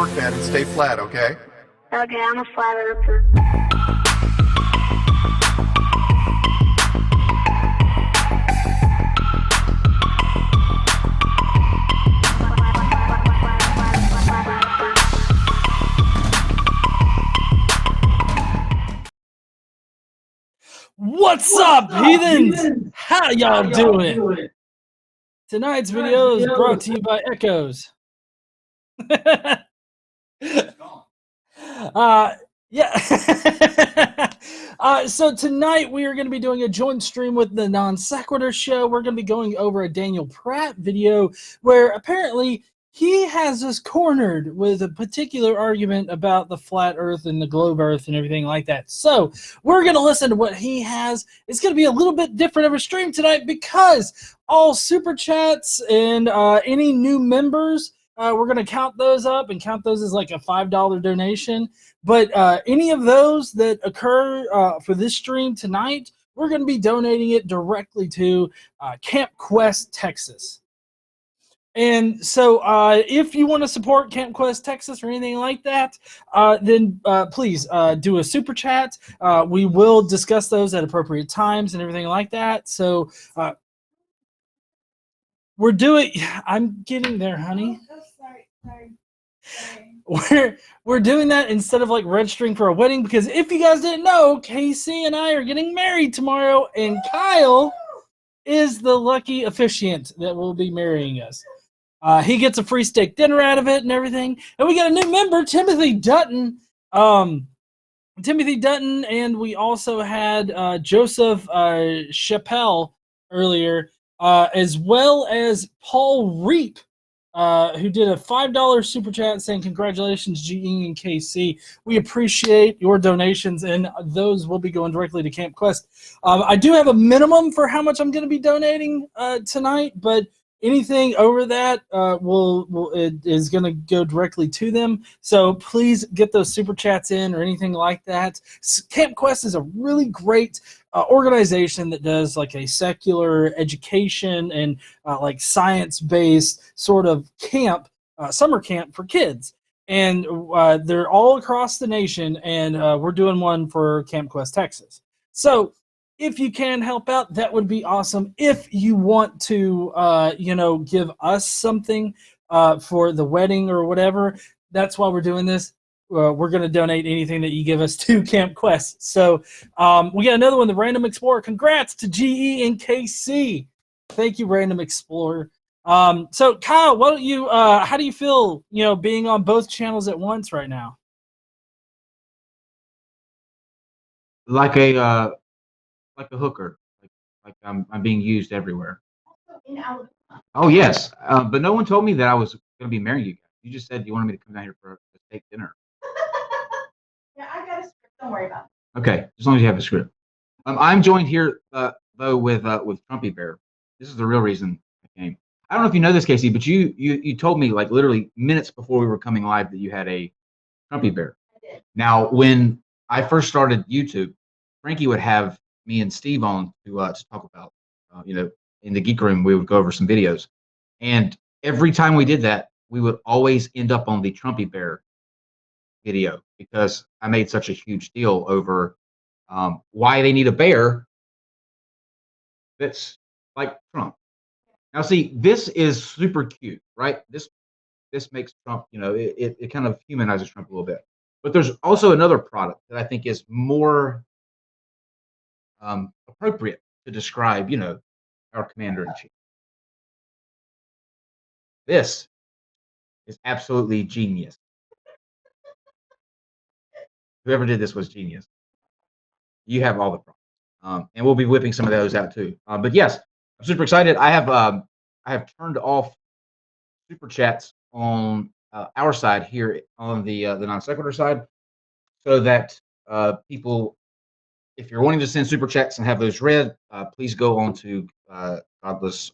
work, man, and stay flat, okay? Okay, I'm a flat earther. What's up, heathens? How y'all doing? Tonight's video is brought to you by Echoes. Yeah. So tonight we are going to be doing a joint stream with the Non Sequitur Show. We're going to be going over a Daniel Pratt video where apparently he has us cornered with a particular argument about the flat earth and the globe earth and everything like that. So we're going to listen to what he has. It's going to be a little bit different of a stream tonight because all super chats and any new members, we're going to count those up and count those as like a $5 donation. But any of those that occur for this stream tonight, we're going to be donating it directly to Camp Quest, Texas. And so if you want to support Camp Quest Texas or anything like that, then please do a super chat. We will discuss those at appropriate times and everything like that. So we're doing, I'm getting there, honey. Sorry. We're doing that instead of like registering for a wedding, because if you guys didn't know, Casey and I are getting married tomorrow, and Kyle is the lucky officiant that will be marrying us. He gets a free steak dinner out of it and everything. And we got a new member, Timothy Dutton. And we also had Joseph Chappelle earlier, as well as Paul Reap, who did a $5 super chat saying, "Congratulations, GE and KC. We appreciate your donations, and those will be going directly to Camp Quest." I do have a minimum for how much I'm going to be donating tonight, but anything over that is going to go directly to them. So please get those super chats in or anything like that. Camp Quest is a really great organization that does like a secular education and like science-based sort of camp, summer camp for kids. And they're all across the nation, and we're doing one for Camp Quest, Texas. So if you can help out, that would be awesome. If you want to, give us something for the wedding or whatever, that's why we're doing this. We're going to donate anything that you give us to Camp Quest. So we got another one, the Random Explorer. Congrats to GE and KC. Thank you, Random Explorer. So Kyle, what do you? How do you feel? Being on both channels at once right now? Like a hooker, like I'm being used everywhere. In Alabama. Oh yes, but no one told me that I was going to be marrying you guys. You just said you wanted me to come down here for a steak dinner. Yeah, I got a script. Don't worry about it. Okay, as long as you have a script. I'm joined here though with Trumpy Bear. This is the real reason I came. I don't know if you know this, Casey, but you told me like literally minutes before we were coming live that you had a Trumpy Bear. I did. Now, when I first started YouTube, Frankie would have me and Steve on to talk about, in the geek room, we would go over some videos. And every time we did that, we would always end up on the Trumpy Bear video because I made such a huge deal over why they need a bear that's like Trump. Now, see, this is super cute, right? This makes Trump, it kind of humanizes Trump a little bit. But there's also another product that I think is more appropriate to describe, our commander-in-chief. This is absolutely genius. Whoever did this was genius. You have all the problems, and we'll be whipping some of those out too. But yes, I'm super excited. I have turned off super chats on our side here on the non sequitur side, so that people, if you're wanting to send super chats and have those read, please go on to Godless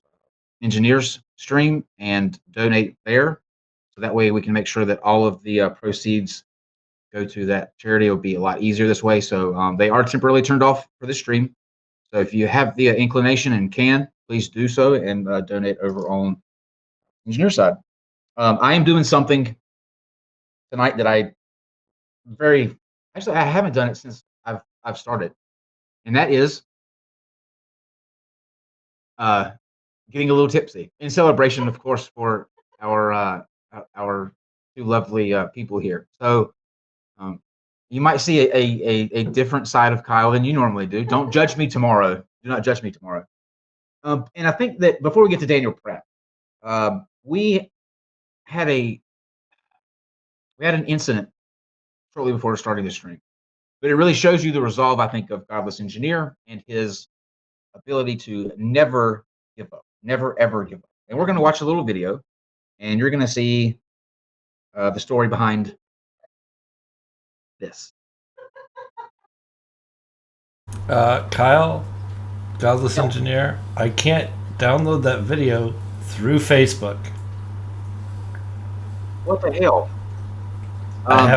Engineers stream and donate there. So that way we can make sure that all of the proceeds go to that charity. It'll be a lot easier this way. So they are temporarily turned off for this stream. So if you have the inclination and can, please do so and donate over on engineer side. I am doing something tonight that I haven't done it since I've started, and that is getting a little tipsy in celebration, of course, for our two lovely people here. So you might see a different side of Kyle than you normally do. Don't judge me tomorrow. Do not judge me tomorrow. And I think that before we get to Daniel Pratt, we had an incident shortly before starting the stream, but it really shows you the resolve, I think, of Godless Engineer and his ability to never give up, never ever give up. And we're going to watch a little video, and you're going to see the story behind this. Kyle, Godless Engineer, I can't download that video through Facebook. What the hell?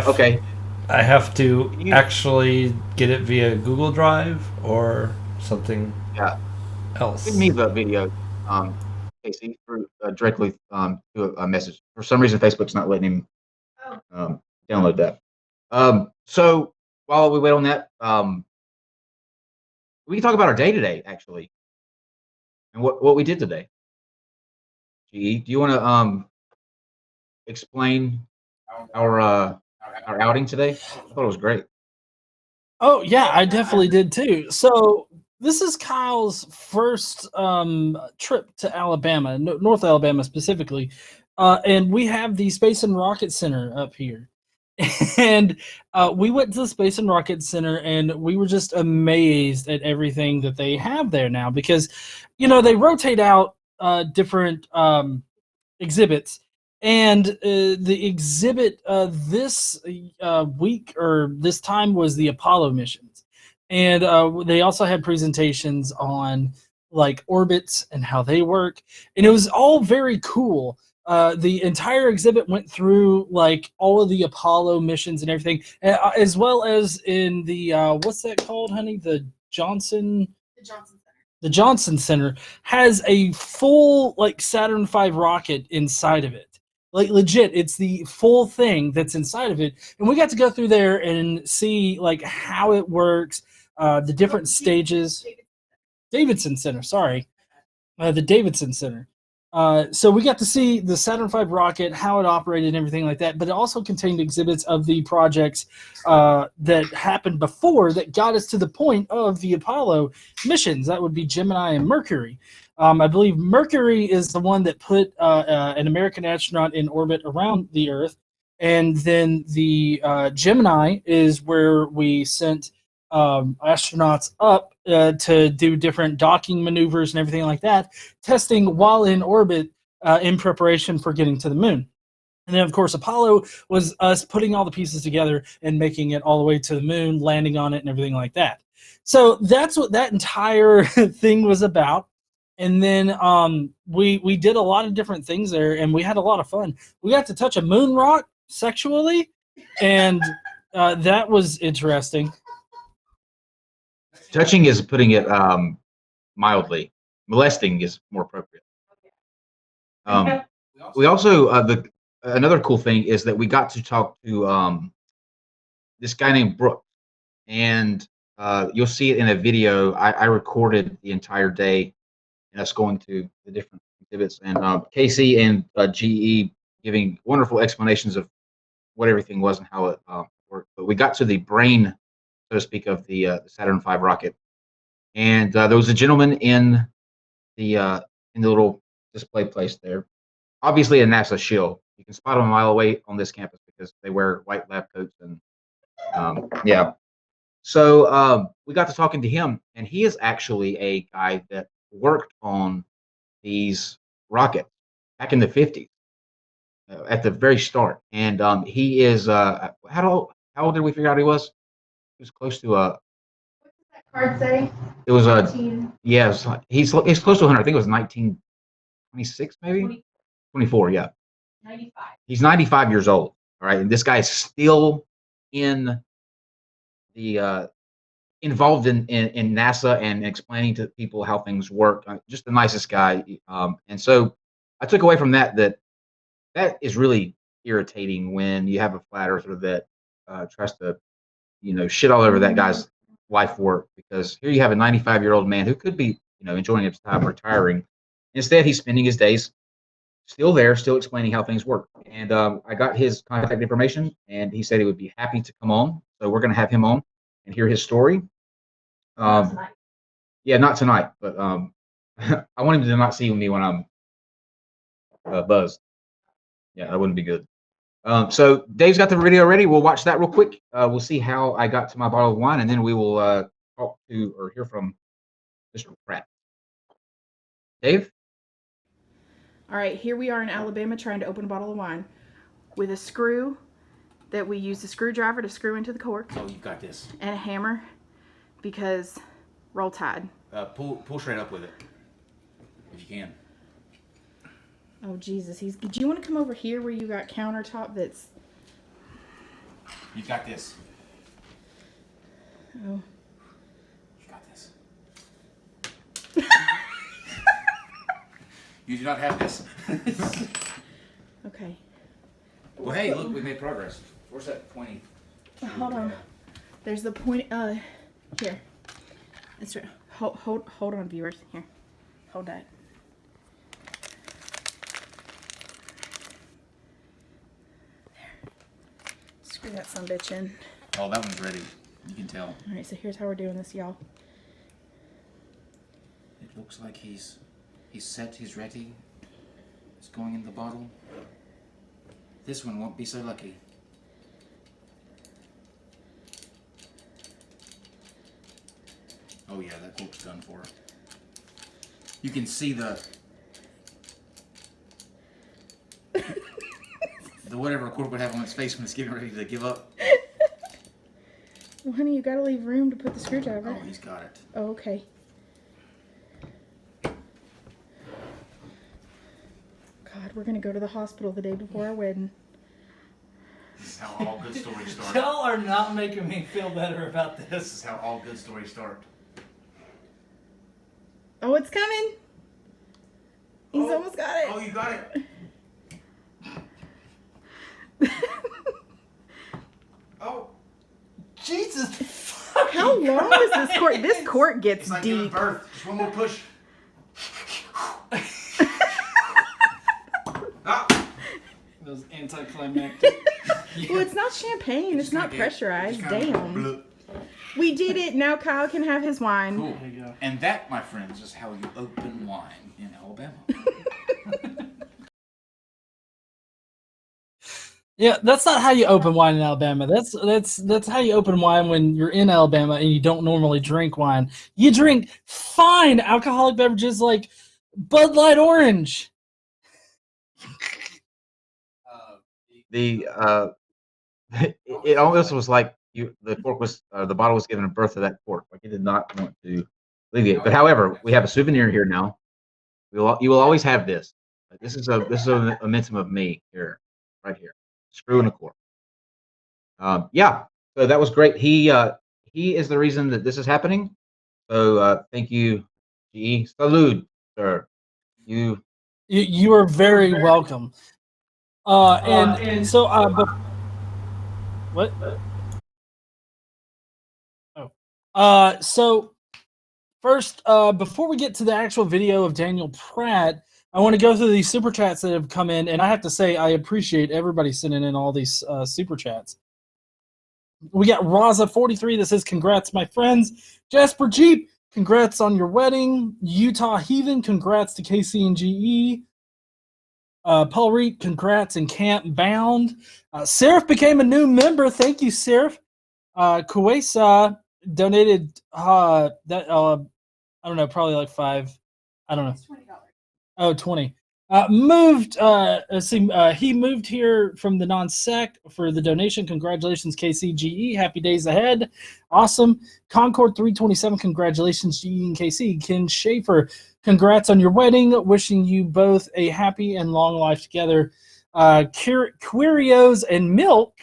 Okay. I have to you- actually get it via Google Drive or something else. Send me the video, Casey, through directly to a message. For some reason, Facebook's not letting him download that. So while we wait on that, we can talk about our day today, actually, and what we did today. GE, do you want to explain our outing today? I thought it was great. Oh yeah, I definitely did too. So this is Kyle's first trip to Alabama, North Alabama specifically, and we have the Space and Rocket Center up here. And we went to the Space and Rocket Center, and we were just amazed at everything that they have there now, because, you know, they rotate out different exhibits. And the exhibit this week or this time was the Apollo missions. And they also had presentations on like orbits and how they work. And it was all very cool. The entire exhibit went through like all of the Apollo missions and everything, as well as in the, what's that called, honey? The Johnson Center. The Johnson Center has a full like Saturn V rocket inside of it. Like legit, it's the full thing that's inside of it, and we got to go through there and see like how it works, the different stages. Davidson Center, sorry, the Davidson Center. So we got to see the Saturn V rocket, how it operated, and everything like that. But it also contained exhibits of the projects that happened before that got us to the point of the Apollo missions. That would be Gemini and Mercury. I believe Mercury is the one that put an American astronaut in orbit around the Earth. And then the Gemini is where we sent astronauts up to do different docking maneuvers and everything like that, testing while in orbit in preparation for getting to the moon. And then, of course, Apollo was us putting all the pieces together and making it all the way to the moon, landing on it, and everything like that. So that's what that entire thing was about. And then we did a lot of different things there, and we had a lot of fun. We got to touch a moon rock sexually, and that was interesting. Touching is putting it mildly. Molesting is more appropriate. We also another cool thing is that we got to talk to this guy named Brooke, and you'll see it in a video. I recorded the entire day, and us going to the different exhibits, and Casey and GE giving wonderful explanations of what everything was and how it worked. But we got to the brain, so to speak, of the Saturn V rocket, and there was a gentleman in the little display place there, obviously a NASA shill. You can spot them a mile away on this campus because they wear white lab coats, and yeah. So we got to talking to him, and he is actually a guy that worked on these rockets back in the 50s at the very start. And he is how old did we figure out he was? He was close to What does that card say? it was a 19. yes, he's close to 100. I think it was 1926, maybe 24. Yeah, 95. he's 95 years old. All right, and this guy is still in the involved in NASA and explaining to people how things work. Just the nicest guy. And so I took away from that is really irritating when you have a flat earther that tries to, shit all over that guy's life work, because here you have a 95-year-old man who could be, enjoying his time retiring. Instead, he's spending his days still there, still explaining how things work. And I got his contact information, and he said he would be happy to come on. So we're going to have him on and hear his story. Yeah, not tonight, but I want him to not see me when I'm buzzed. Yeah, that wouldn't be good. So Dave's got the video ready. We'll watch that real quick. We'll see how I got to my bottle of wine, and then we will talk to or hear from Mr. Pratt. Dave? All right, here we are in Alabama trying to open a bottle of wine with a screw that we use the screwdriver to screw into the cork. Oh, you got this. And a hammer, because Roll Tide. Pull straight up with it, if you can. Oh, Jesus. Do you want to come over here where you got countertop that's... You got this. Oh. You got this. You do not have this. Okay. Well, hey, look, we made progress. Where's that pointy? Hold on. There's the point. Here. That's right. Hold on, viewers. Here. Hold that. There. Screw that sumbitch in. Oh, that one's ready. You can tell. All right, so here's how we're doing this, y'all. It looks like he's set, he's ready. It's going in the bottle. This one won't be so lucky. Oh yeah, that cork's done for. You can see the whatever a cork would have on its face when it's getting ready to give up. Well, honey, you gotta leave room to put the screwdriver. Oh, he's got it. Oh, okay. God, we're gonna go to the hospital the day before our wedding. This is how all good stories start. Y'all are not making me feel better about this. This is how all good stories start. Oh, it's coming. He's almost got it. Oh, you got it. Oh. Jesus. How long is this court? This court gets It's like giving deep. birth. Just one more push. Ah. That was anticlimactic. Well, it's not champagne. It's not pressurized. Damn. We did it. Now Kyle can have his wine. Cool. There you go. And that, my friends, is how you open wine in Alabama. Yeah, that's not how you open wine in Alabama. That's how you open wine when you're in Alabama and you don't normally drink wine. You drink fine alcoholic beverages like Bud Light Orange. It almost was like the bottle was given birth to that cork. Like it did not want to alleviate. But however, we have a souvenir here now. You will always have this. This is a momentum of me here, right here. Screw in a cork. Yeah. So that was great. He is the reason that this is happening. So thank you, GE. Salute, sir. You are very welcome. And so, what? Oh. So first, before we get to the actual video of Daniel Pratt, I want to go through these super chats that have come in, and I have to say I appreciate everybody sending in all these super chats. We got Raza43 that says, "Congrats, my friends." Jasper Jeep, congrats on your wedding. Utah Heathen, congrats to KC and GE. Paul Reed, congrats in Camp Bound. Seraph became a new member. Thank you, Seraph. Kuwesa donated I don't know, probably like $5. I don't know. It's $20. Oh, 20. He moved here from the non-sec for the donation. Congratulations, KCGE. Happy days ahead. Awesome. Concord 327. Congratulations, GE and KC. Ken Schaefer, congrats on your wedding. Wishing you both a happy and long life together. Querios and Milk,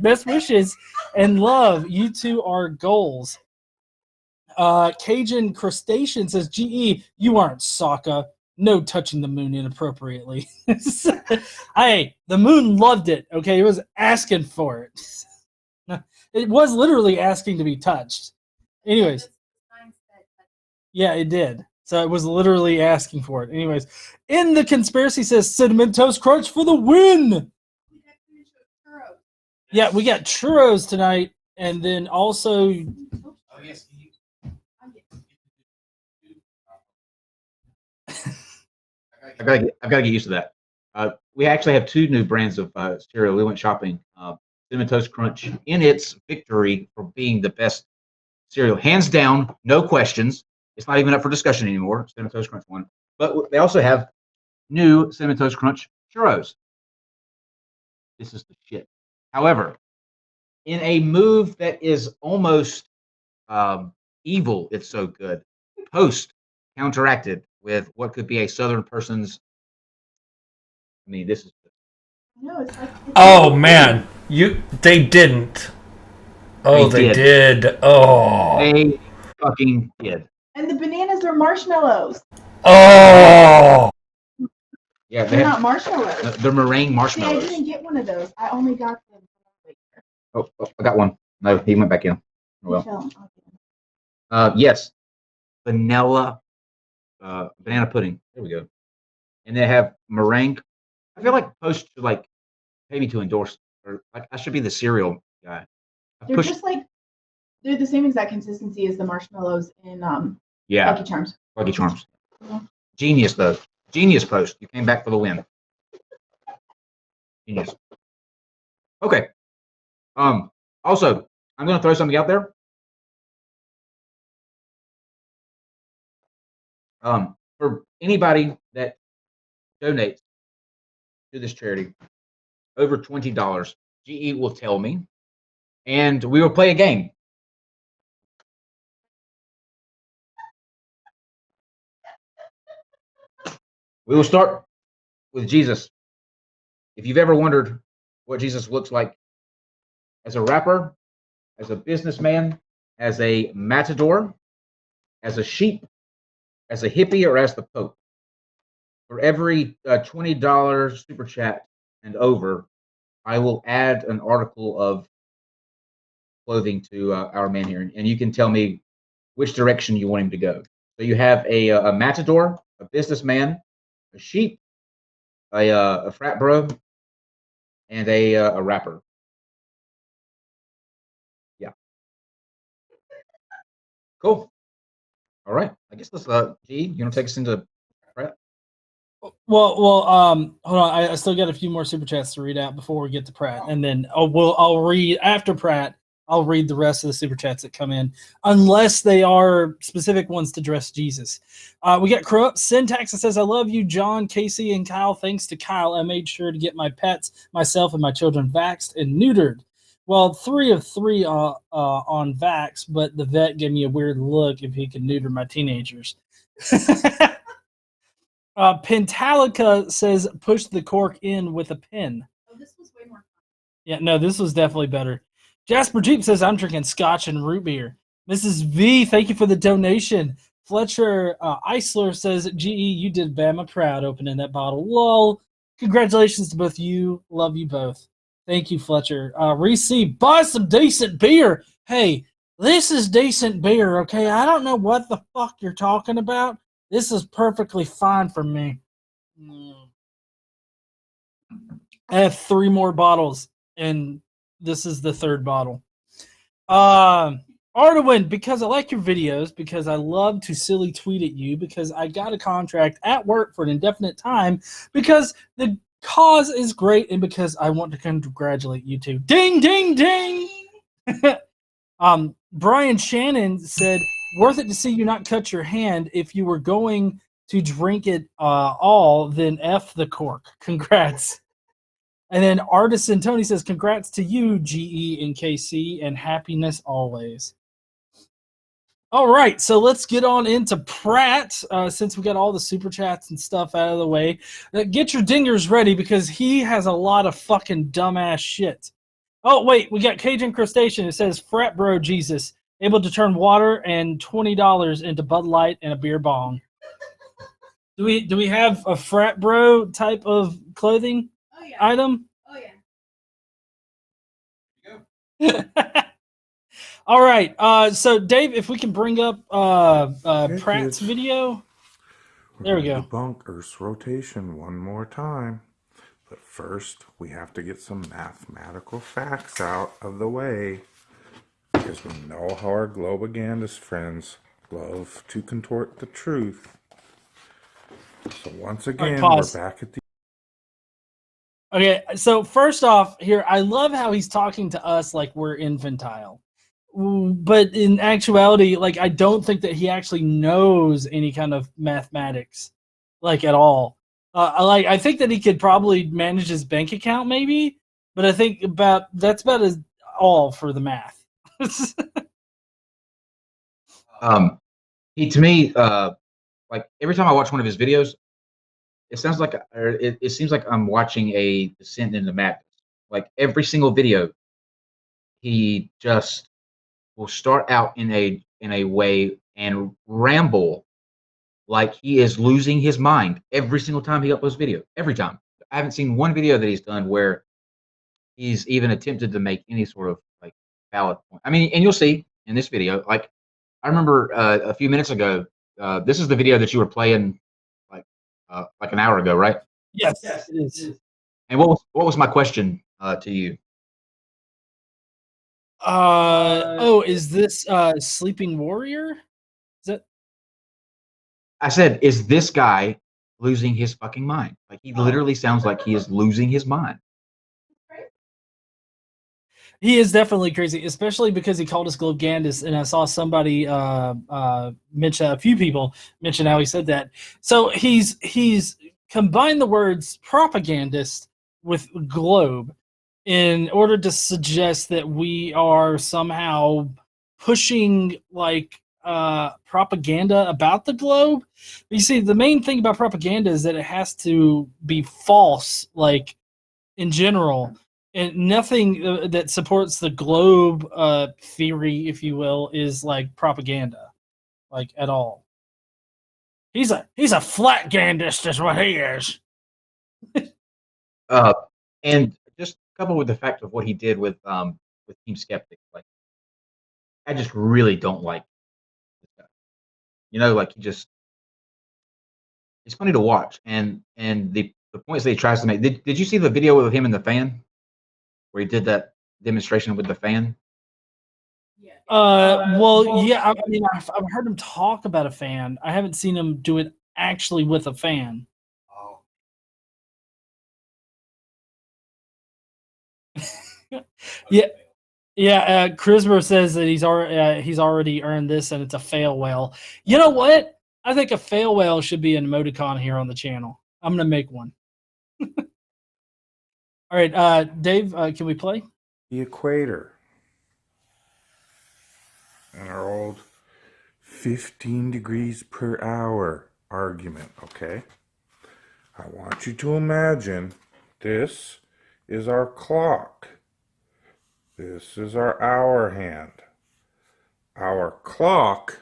best wishes and love. You two are goals. Cajun Crustacean says, GE, you aren't Sokka. No touching the moon inappropriately. Hey, the moon loved it. Okay, it was asking for it. It was literally asking to be touched. Anyways, yeah, it did. So it was literally asking for it. Anyways, in the conspiracy says Cinnamon Toast Crunch for the win. Yeah, we got churros tonight, and then also. Oh yes. I've got to get used to that. We actually have 2 new brands of cereal. We went shopping. Cinnamon Toast Crunch in its victory for being the best cereal, hands down, no questions. It's not even up for discussion anymore. Cinnamon Toast Crunch won. But they also have new Cinnamon Toast Crunch churros. This is the shit. However, in a move that is almost evil, it's so good. Post counteracted with what could be a Southern person's. I mean, this is. No, it's like. Oh man, they didn't. Oh, they did. Oh, they fucking did. And the bananas are marshmallows. Oh, yeah, they're not marshmallows. They're meringue marshmallows. See, I didn't get one of those. I only got them. Oh, I got one. No, he went back in. Well, yes, vanilla, banana pudding. There we go. And they have meringue. I feel like Post should like pay me to endorse, or like I should be the cereal guy. They're just like they're the same exact consistency as the marshmallows in Lucky Charms. Lucky Charms. Mm-hmm. Genius though. Genius, Post. You came back for the win. Genius. Okay. Also, I'm going to throw something out there. For anybody that donates to this charity over $20, GE will tell me, and we will play a game. We will start with Jesus. If you've ever wondered what Jesus looks like as a rapper, as a businessman, as a matador, as a sheep, as a hippie, or as the Pope, for every $20 super chat and over, I will add an article of clothing to our man here, and you can tell me which direction you want him to go. So you have a matador, a businessman, a sheep, a frat bro, and a rapper. Yeah. Cool. All right. I guess let's G, you want to take us into Pratt? Well, hold on. I still got a few more super chats to read out before we get to Pratt, and then I'll read after Pratt. I'll read the rest of the super chats that come in, unless they are specific ones to address Jesus. We got Corrupt Syntax that says, "I love you, John, Casey, and Kyle. Thanks to Kyle, I made sure to get my pets, myself, and my children vaxxed and neutered. Well, 3 of 3 on vax, but the vet gave me a weird look if he could neuter my teenagers." Pentalica says, "Push the cork in with a pin." Oh, this was way more fun. Yeah, no, this was definitely better. Jasper Jeep says, "I'm drinking scotch and root beer." Mrs. V, thank you for the donation. Fletcher Eisler says, "GE, you did Bama proud opening that bottle. Lol. Congratulations to both you. Love you both." Thank you, Fletcher. Reese, buy some decent beer. Hey, this is decent beer, okay? I don't know what the fuck you're talking about. This is perfectly fine for me. I have 3 more bottles, and this is the 3rd bottle. Artawin, because I like your videos, because I love to silly tweet at you, because I got a contract at work for an indefinite time, because the cause is great, and because I want to congratulate you two. Ding, ding, ding! Brian Shannon said, "Worth it to see you not cut your hand. If you were going to drink it all, then F the cork. Congrats." And then Artisan Tony says, "Congrats to you, GE and KC, and happiness always." All right, so let's get on into Pratt, since we got all the super chats and stuff out of the way. Get your dingers ready, because he has a lot of fucking dumbass shit. Oh, wait, we got Cajun Crustacean. It says, "Frat bro Jesus, able to turn water and $20 into Bud Light and a beer bong." Do we have a frat bro type of clothing item? Oh yeah. All right. So Dave, if we can bring up Okay, Pratt's kids. video. We're There we going go. to debunk Earth's rotation one more time. But first, we have to get some mathematical facts out of the way. Because we know how our globagandist friends love to contort the truth. So once again, we're pause. back at the... Okay, so first off, here I love how he's talking to us like we're infantile, but in actuality, like I don't think that he actually knows any kind of mathematics, like at all. I think that he could probably manage his bank account, maybe, but I think that's about as all for the math. He to me, like every time I watch one of his videos, it sounds like, or it seems like I'm watching a descent into madness. Like every single video, he just will start out in a way and ramble like he is losing his mind every single time he uploads video. Every time. I haven't seen one video that he's done where he's even attempted to make any sort of like valid point. I mean, and you'll see in this video, like I remember a few minutes ago, this is the video that you were playing like an hour ago, right? Yes, it is. And what was my question to you? Is this Sleeping Warrior? Is that? I said, is this guy losing his fucking mind? Like he literally sounds like he is losing his mind. He is definitely crazy, especially because he called us Globgandist, and I saw somebody mention, a few people mention how he said that. So he's combined the words propagandist with globe in order to suggest that we are somehow pushing like propaganda about the globe. But you see, the main thing about propaganda is that it has to be false, like in general. And nothing that supports the globe theory, if you will, is like propaganda, like at all. He's a flatgandist, is what he is. And just coupled with the fact of what he did with Team Skeptic, like I just really don't like this guy. You know, like he's funny to watch, and the points that he tries to make. Did you see the video of him and the fan, where he did that demonstration with the fan? Well, yeah. I mean, I've heard him talk about a fan. I haven't seen him do it actually with a fan. Yeah, yeah. Crismer says that he's already earned this, and it's a fail whale. You know what? I think a fail whale should be an emoticon here on the channel. I'm gonna make one. All right, Dave, can we play? The equator. And our old 15 degrees per hour argument, okay? I want you to imagine this is our clock. This is our hour hand. Our clock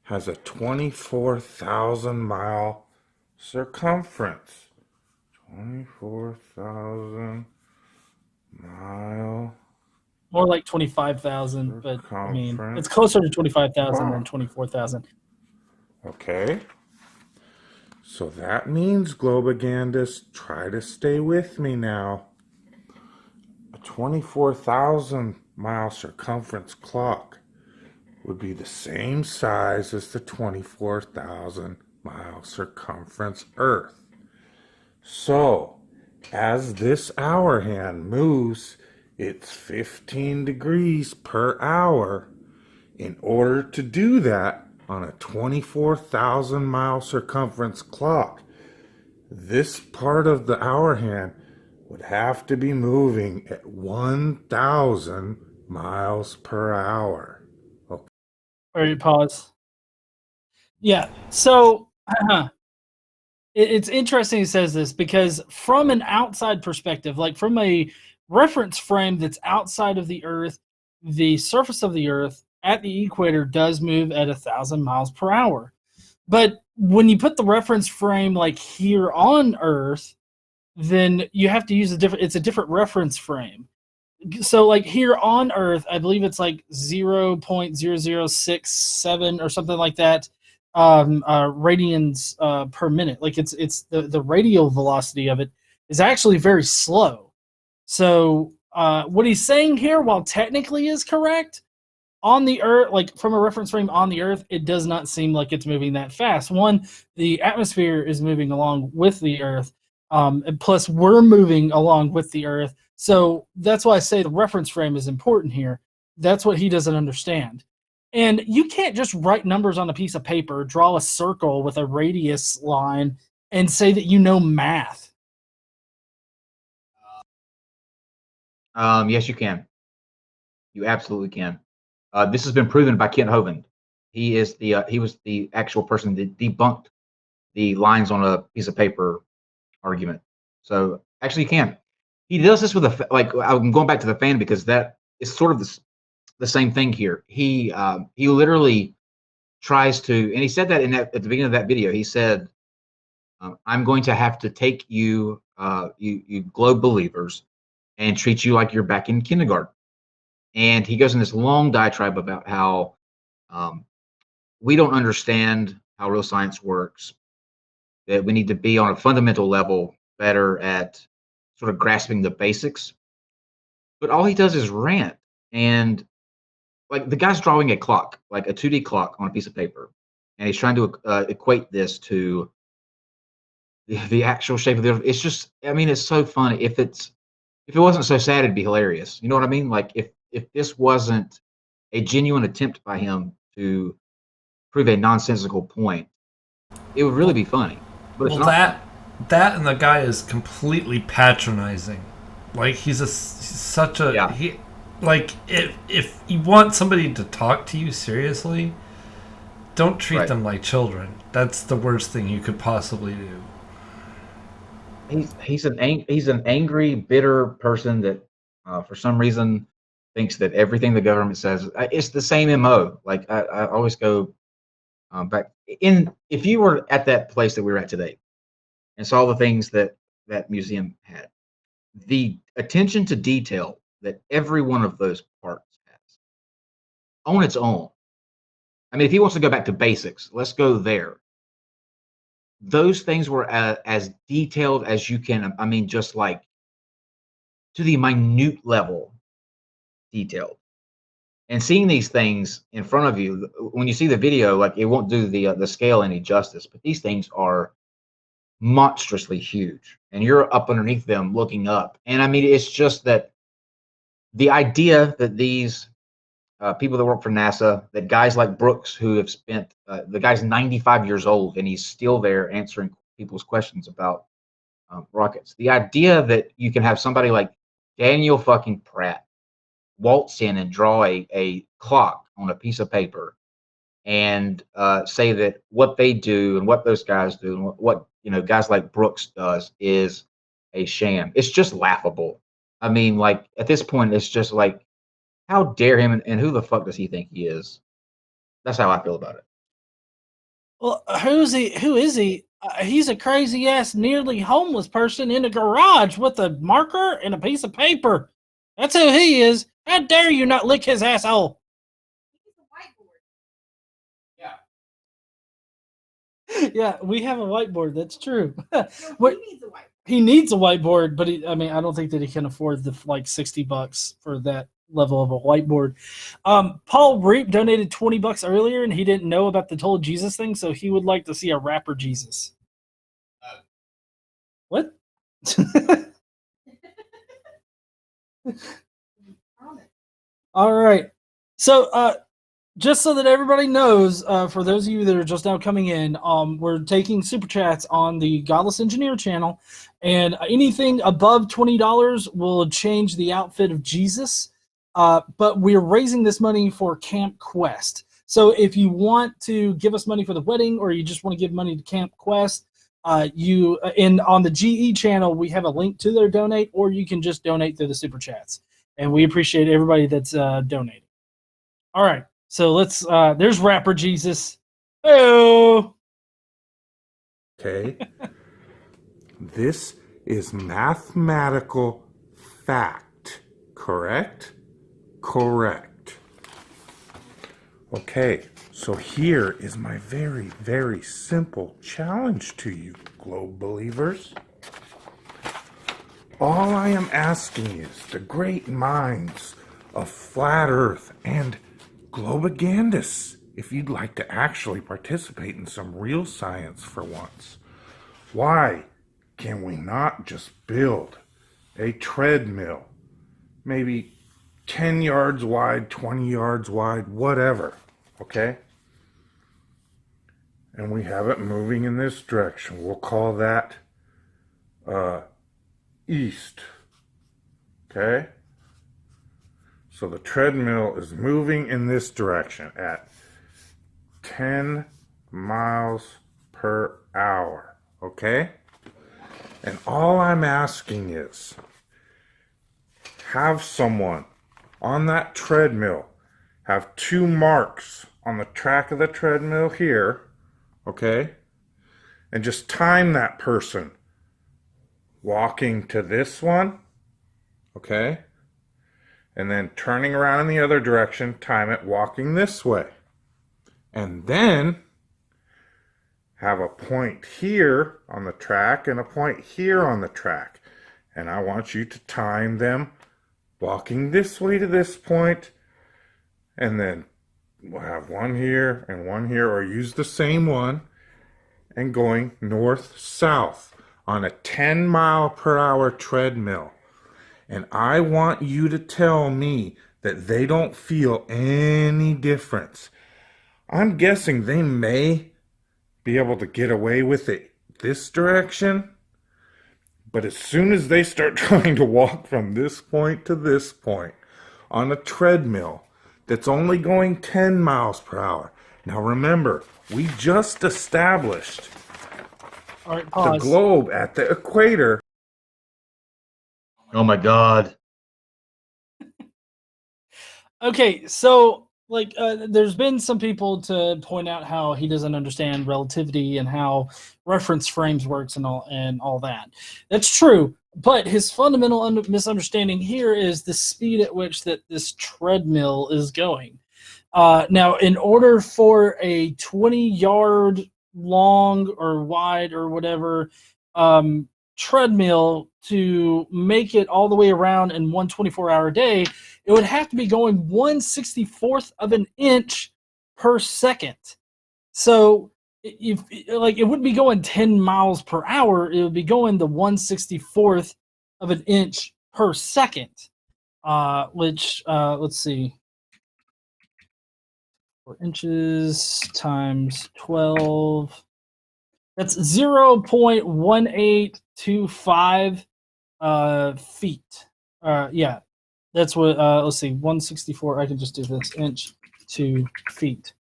has a 24,000 mile circumference. 24,000 mile. More like 25,000, but I mean, it's closer to 25,000 than 24,000. Okay. So that means, globagandists, try to stay with me now. A 24,000 mile circumference clock would be the same size as the 24,000 mile circumference Earth. So, as this hour hand moves its 15 degrees per hour, in order to do that on a 24,000 mile circumference clock, this part of the hour hand would have to be moving at 1,000 miles per hour. Okay. All right, pause. Yeah, so it's interesting he says this, because from an outside perspective, like from a reference frame that's outside of the Earth, the surface of the Earth at the equator does move at 1,000 miles per hour. But when you put the reference frame like here on Earth, then you have to use it's a different reference frame. So like here on Earth, I believe it's like 0.0067 or something like that radians per minute. Like it's the radial velocity of it is actually very slow. So what he's saying here, while technically is correct, on the Earth, like from a reference frame on the Earth, it does not seem like it's moving that fast. One, the atmosphere is moving along with the Earth, and plus we're moving along with the Earth. So that's why I say the reference frame is important here. That's what he doesn't understand. And you can't just write numbers on a piece of paper, draw a circle with a radius line, and say that you know math. Yes, you can. You absolutely can. This has been proven by Kent Hovind. He is he was the actual person that debunked the lines on a piece of paper argument. So actually, you can. He does this with like I'm going back to the fan because that is sort of the same thing here. He literally tries to, and he said that at the beginning of that video. He said, "I'm going to have to take you, you globe believers, and treat you like you're back in kindergarten." And he goes in this long diatribe about how we don't understand how real science works, that we need to be on a fundamental level better at sort of grasping the basics. But all he does is rant. And like the guy's drawing a clock, like a 2D clock on a piece of paper. And he's trying to equate this to the actual shape of the earth. It's just, I mean, it's so funny. If it wasn't so sad, it'd be hilarious. You know what I mean? Like if this wasn't a genuine attempt by him to prove a nonsensical point, it would really be funny. But it's well, not. that and the guy is completely patronizing. Like he's such a he. Like if you want somebody to talk to you seriously, don't treat them like children. That's the worst thing you could possibly do. He's an angry, bitter person that, for some reason, thinks that everything the government says it's the same MO. Like I always go back in. If you were at that place that we were at today, and saw the things that museum had, the attention to detail that every one of those parts has on its own. I mean, if he wants to go back to basics, let's go there. Those things were as detailed as you can. I mean, just like to the minute level detailed. And seeing these things in front of you, when you see the video, like it won't do the scale any justice. But these things are monstrously huge, and you're up underneath them looking up. And I mean, it's just that the idea that these people that work for NASA, that guys like Brooks, who have spent, the guy's 95 years old and he's still there answering people's questions about rockets. The idea that you can have somebody like Daniel fucking Pratt waltz in and draw a clock on a piece of paper and say that what they do and what those guys do and what guys like Brooks does is a sham. It's just laughable. I mean, like at this point, it's just like, how dare him, and who the fuck does he think he is? That's how I feel about it. Well, who is he? He's a crazy ass, nearly homeless person in a garage with a marker and a piece of paper. That's who he is. How dare you not lick his asshole? Yeah, we have a whiteboard. That's true. He needs a whiteboard, but I don't think that he can afford the like $60 for that level of a whiteboard. Paul Reap donated $20 earlier, and he didn't know about the whole Jesus thing, so he would like to see a rapper Jesus. What? All right. So, just so that everybody knows, for those of you that are just now coming in, we're taking super chats on the Godless Engineer channel, and anything above $20 will change the outfit of Jesus. But we're raising this money for Camp Quest. So if you want to give us money for the wedding, or you just want to give money to Camp Quest, on the GE channel, we have a link to their donate, or you can just donate through the super chats. And we appreciate everybody that's donating. All right. So let's, there's rapper Jesus. Hello. Okay? This is mathematical fact. Correct? Correct. Okay, so here is my very, very simple challenge to you, globe believers. All I am asking is the great minds of Flat Earth and Globagandus, if you'd like to actually participate in some real science for once, why can we not just build a treadmill, maybe 10 yards wide, 20 yards wide, whatever, okay? And we have it moving in this direction. We'll call that east, okay? So the treadmill is moving in this direction at 10 miles per hour, okay? And all I'm asking is have someone on that treadmill have 2 marks on the track of the treadmill here, okay? And just time that person walking to this one, okay? And then turning around in the other direction, time it walking this way. And then have a point here on the track and a point here on the track. And I want you to time them walking this way to this point, and then we'll have one here and one here, or use the same one, and going north-south on a 10-mile-per-hour treadmill. And I want you to tell me that they don't feel any difference. I'm guessing they may be able to get away with it this direction, but as soon as they start trying to walk from this point to this point on a treadmill that's only going 10 miles per hour. Now remember, we just established the globe at the equator. Oh my God. Okay, so like there's been some people to point out how he doesn't understand relativity and how reference frames works and all that. That's true, but his fundamental misunderstanding here is the speed at which that this treadmill is going. Now, in order for a 20-yard long or wide or whatever treadmill to make it all the way around in one 24-hour day, it would have to be going 1/64th of an inch per second. So if like it wouldn't be going 10 miles per hour, it would be going the 1/64th of an inch per second. Which let's see. 4 inches times 12. That's 0.1825 feet. Yeah, that's what. Let's see, 164. I can just do this inch to feet.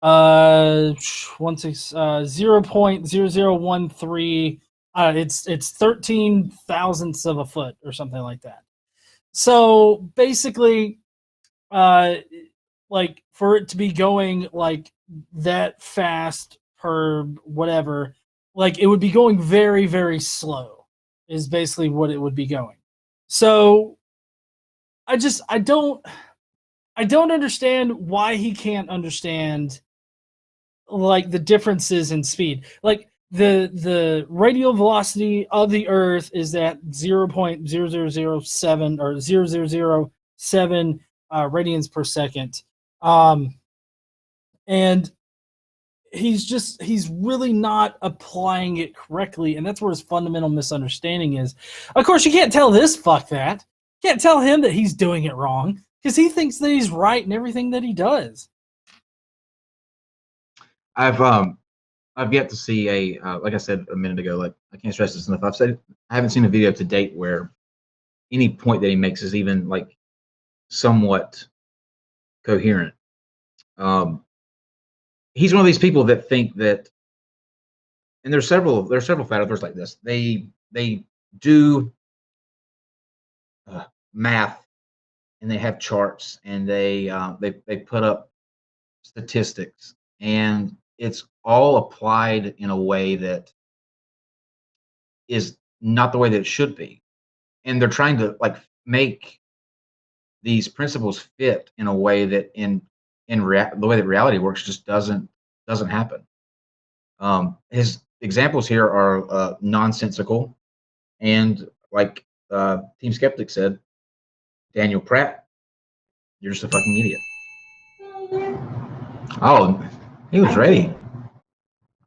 0.0013. It's 13 thousandths of a foot or something like that. So basically, like for it to be going like that fast per whatever, like it would be going very, very slow is basically what it would be going. So I don't understand why he can't understand like the differences in speed. Like the radial velocity of the Earth is at 0.0007 or 0007 radians per second. And he's really not applying it correctly, and that's where his fundamental misunderstanding is. Of course, you can't tell this fuck that. You can't tell him that he's doing it wrong, because he thinks that he's right in everything that he does. I've yet to see a like I said a minute ago, like I can't stress this enough. I haven't seen a video to date where any point that he makes is even like somewhat coherent. He's one of these people that think that, and there's several flat earthers like this. They do math, and they have charts, and they put up statistics, and it's all applied in a way that is not the way that it should be. And they're trying to like make these principles fit in a way that the way that reality works just doesn't happen. His examples here are nonsensical, and like Team Skeptic said, Daniel Pratt, you're just a fucking idiot. Oh, he was ready.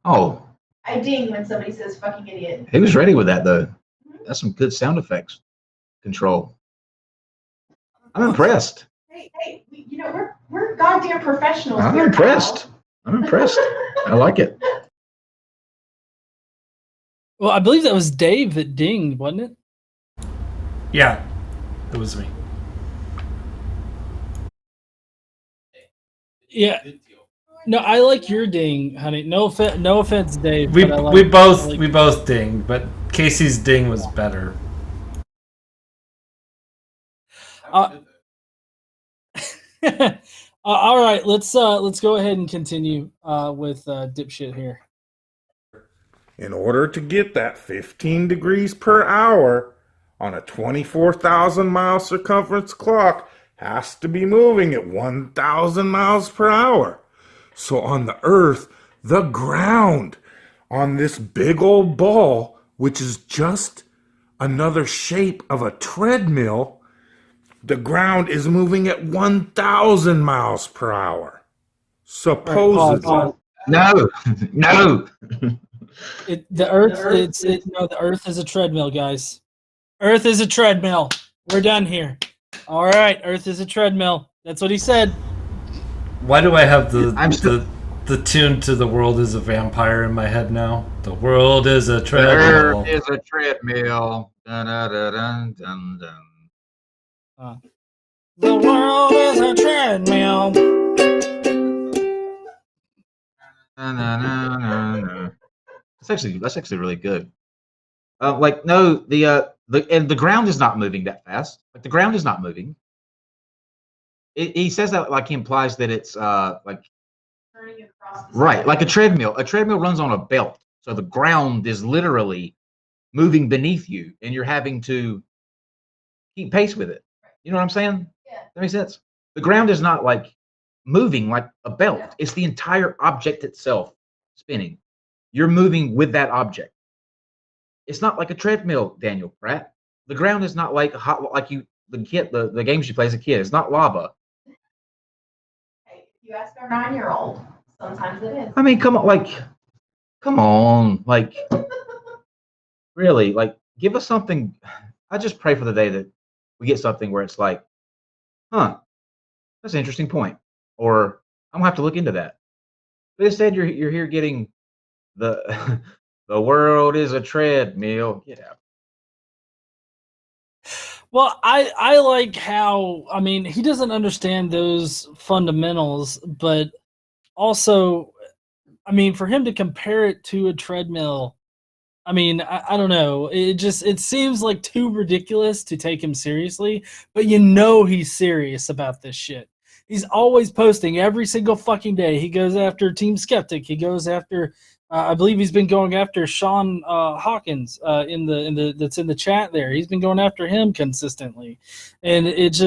Oh, I ding when somebody says fucking idiot. he was ready with that though. That's some good sound effects control. I'm impressed. Hey, you know, we're goddamn professionals. I'm here, impressed. pal. I'm impressed. I like it. Well, I believe that was Dave that dinged, wasn't it? Yeah, it was me. Yeah. No, I like your ding, honey. No offense, Dave. We but I like, we both I like we both dinged, but Casey's ding was better. All right, let's go ahead and continue with dipshit here. In order to get that 15 degrees per hour on a 24,000 mile circumference clock has to be moving at 1,000 miles per hour. So on the Earth, the ground on this big old ball, which is just another shape of a treadmill, the ground is moving at 1,000 miles per hour. Supposedly. Pause. No, no. The Earth is a treadmill, guys. Earth is a treadmill. We're done here. All right, Earth is a treadmill. That's what he said. Why do I have the tune to "The World Is a Vampire" in my head now? The world is a treadmill. There is a treadmill. Dun, dun, dun, dun, dun. The world is a treadmill. Dun, dun, dun, dun, dun. That's actually really good. Like no, the ground is not moving that fast. Like the ground is not moving. He says that like he implies that it's like Turning across the right, like a treadmill. A treadmill runs on a belt, so the ground is literally moving beneath you, and you're having to keep pace with it. You know what I'm saying? Yeah. That makes sense. The ground is not like moving like a belt. It's the entire object itself spinning. You're moving with that object. It's not like a treadmill, Daniel Pratt. The ground is not like the games you play as a kid. It's not lava. Hey, if you ask our 9-year-old, sometimes it is. I mean, come on, like, really, like, give us something. I just pray for the day that we get something where it's like, huh, that's an interesting point, or I'm gonna have to look into that. But instead, you're here getting the the world is a treadmill. Get out. Well, I like how, I mean, he doesn't understand those fundamentals, but also, I mean, for him to compare it to a treadmill, I mean, I don't know. It seems like too ridiculous to take him seriously, but you know he's serious about this shit. He's always posting every single fucking day. He goes after Team Skeptic. He goes after, I believe he's been going after Sean Hawkins that's in the chat there. He's been going after him consistently, and it's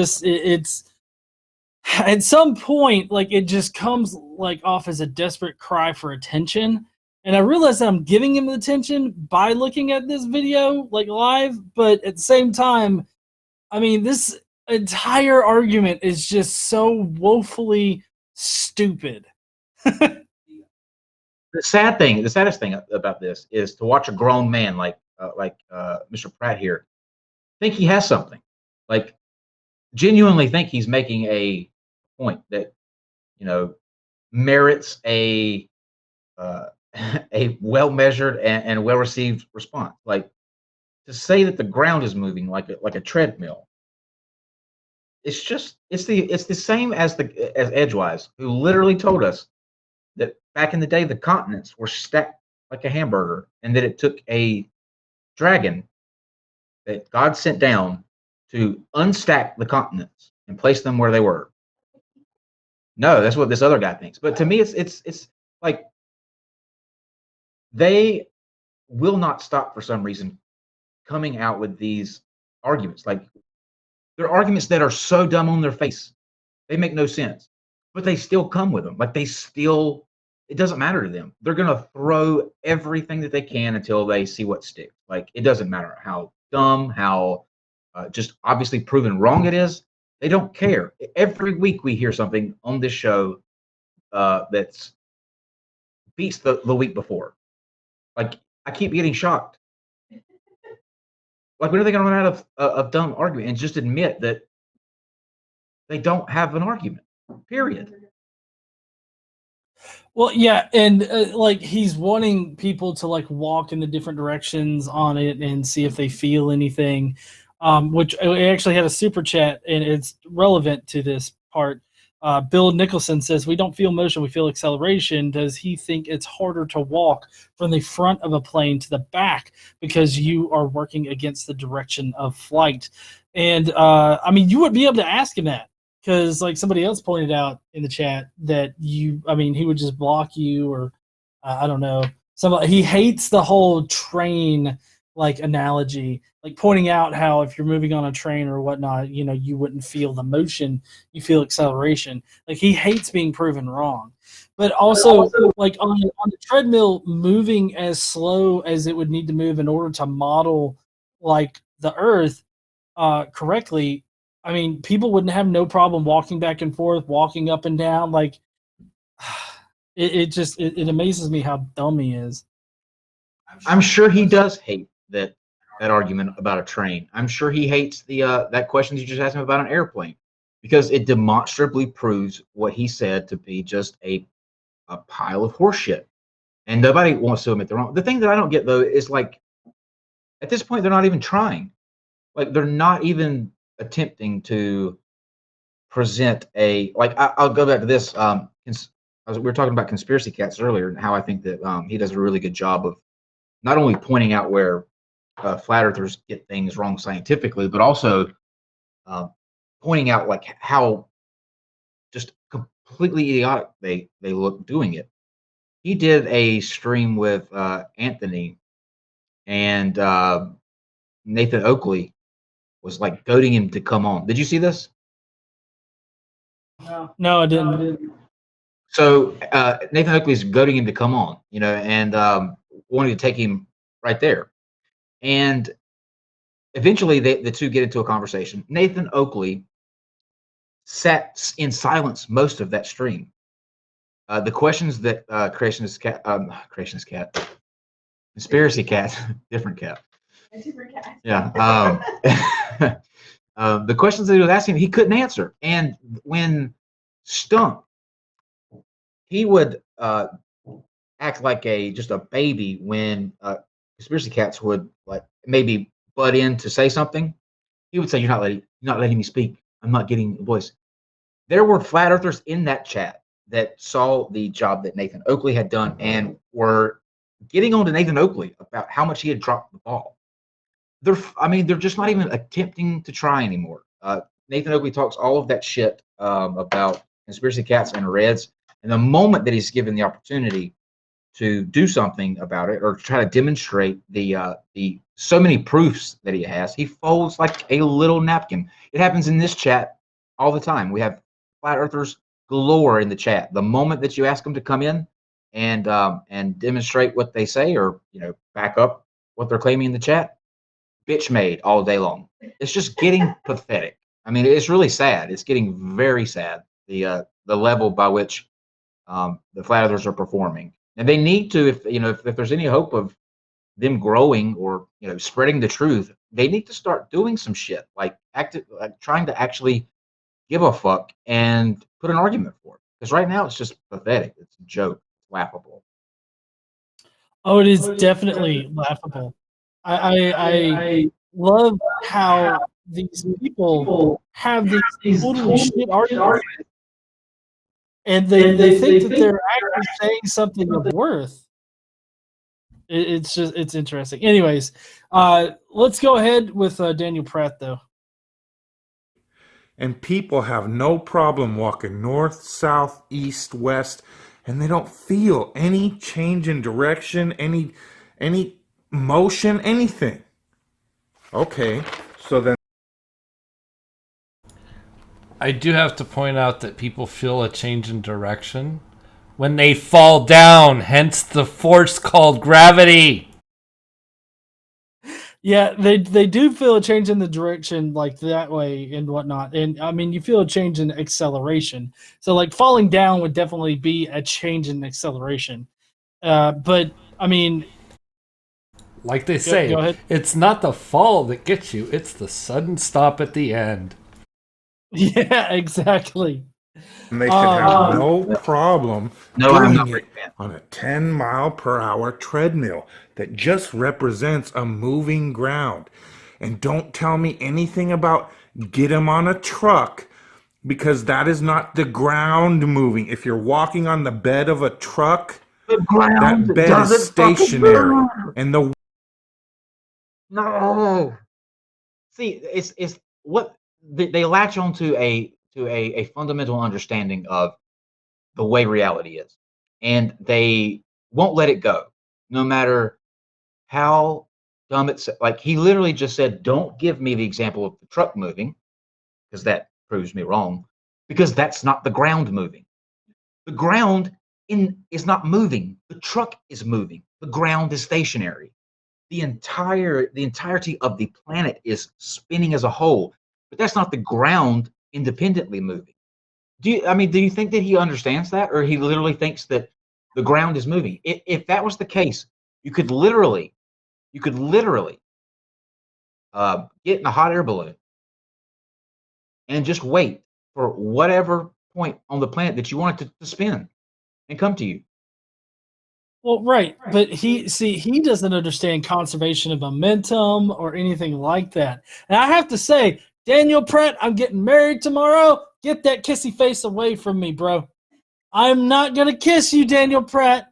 at some point like it just comes like off as a desperate cry for attention. And I realize that I'm giving him attention by looking at this video like live, but at the same time, I mean, this entire argument is just so woefully stupid. The saddest thing about this is to watch a grown man like Mr. Pratt here think he has something, like genuinely think he's making a point that merits a a well measured and well received response. Like to say that the ground is moving like a treadmill. It's the same as Edgewise, who literally told us that back in the day the continents were stacked like a hamburger, and that it took a dragon that God sent down to unstack the continents and place them where they were. No, that's what this other guy thinks. But to me, it's like they will not stop for some reason coming out with these arguments. Like, they're arguments that are so dumb on their face. They make no sense, but they still come with them. Like, it doesn't matter to them. They're going to throw everything that they can until they see what sticks. Like, it doesn't matter how dumb, how just obviously proven wrong it is. They don't care. Every week we hear something on this show that's beats the week before. Like, I keep getting shocked. Like, when are they going to run out of dumb argument and just admit that they don't have an argument? Period. Well, yeah, and like he's wanting people to like walk in the different directions on it and see if they feel anything. Which I actually had a super chat, and it's relevant to this part. Bill Nicholson says, "We don't feel motion; we feel acceleration." Does he think it's harder to walk from the front of a plane to the back because you are working against the direction of flight? And I mean, you would be able to ask him that. Because, like somebody else pointed out in the chat, that he would just block you, or I don't know. He hates the whole train like analogy, like pointing out how if you're moving on a train or whatnot, you wouldn't feel the motion, you feel acceleration. Like, he hates being proven wrong. But also, like on the treadmill, moving as slow as it would need to move in order to model like the Earth correctly. I mean, people wouldn't have no problem walking back and forth, walking up and down. Like, it amazes me how dumb he is. I'm sure he does hate that argument about a train. I'm sure he hates the that question you just asked him about an airplane, because it demonstrably proves what he said to be just a pile of horseshit. And nobody wants to admit they're wrong. The thing that I don't get, though, is like, at this point, they're not even trying. Like, they're not even attempting to present I'll go back to this. We were talking about conspiracy cats earlier, and how I think that he does a really good job of not only pointing out where flat earthers get things wrong scientifically, but also pointing out like how just completely idiotic they look doing it. He did a stream with Anthony, and Nathan Oakley was like goading him to come on. Did you see this? No, I didn't. So Nathan Oakley's goading him to come on, and wanting to take him right there. And eventually the two get into a conversation. Nathan Oakley sat in silence most of that stream. The questions that Conspiracy Cat, different cat. A different cat. Yeah. The questions that he was asking, he couldn't answer. And when stumped, he would act like just a baby when conspiracy cats would like maybe butt in to say something. He would say, "You're not letting me speak. I'm not getting a voice." There were flat earthers in that chat that saw the job that Nathan Oakley had done and were getting on to Nathan Oakley about how much he had dropped the ball. They're just not even attempting to try anymore. Nathan Oakley talks all of that shit about conspiracy cats and Reds, and the moment that he's given the opportunity to do something about it or try to demonstrate the so many proofs that he has, he folds like a little napkin. It happens in this chat all the time. We have flat earthers galore in the chat. The moment that you ask them to come in and demonstrate what they say, or back up what they're claiming in the chat, bitch made all day long. It's just getting pathetic. I mean, it's really sad. It's getting very sad, the level by which the flat earthers are performing. And they need to, if there's any hope of them growing or spreading the truth, they need to start doing some shit, like trying to actually give a fuck and put an argument for it. Because right now it's just pathetic. It's a joke. It's laughable. Oh, it is definitely laughable. I love how these people have these totally shit arguments, and they think that they're actually saying something of worth. It's interesting. Anyways, let's go ahead with Daniel Pratt, though. And people have no problem walking north, south, east, west, and they don't feel any change in direction, any motion, anything. Okay, so then I do have to point out that people feel a change in direction when they fall down, hence the force called gravity. Yeah, they do feel a change in the direction like that way and whatnot. And I mean, you feel a change in acceleration. So like falling down would definitely be a change in acceleration. But I mean, like they say, go ahead. It's not the fall that gets you, it's the sudden stop at the end. Yeah, exactly. they should have no problem doing it on a 10-mile-per-hour treadmill that just represents a moving ground. And don't tell me anything about get them on a truck, because that is not the ground moving. If you're walking on the bed of a truck, The ground that bed is stationary. And the No. See, it's what they latch onto a fundamental understanding of the way reality is, and they won't let it go, no matter how dumb it's. Like he literally just said, "Don't give me the example of the truck moving, because that proves me wrong, because that's not the ground moving. The ground is not moving. The truck is moving. The ground is stationary. The entirety of the planet is spinning as a whole, but that's not the ground independently moving. Do you think that he understands that, or he literally thinks that the ground is moving? If that was the case, you could literally get in a hot air balloon and just wait for whatever point on the planet that you want it to spin and come to you. Well, right, but he doesn't understand conservation of momentum or anything like that. And I have to say, Daniel Pratt, I'm getting married tomorrow. Get that kissy face away from me, bro. I'm not gonna kiss you, Daniel Pratt.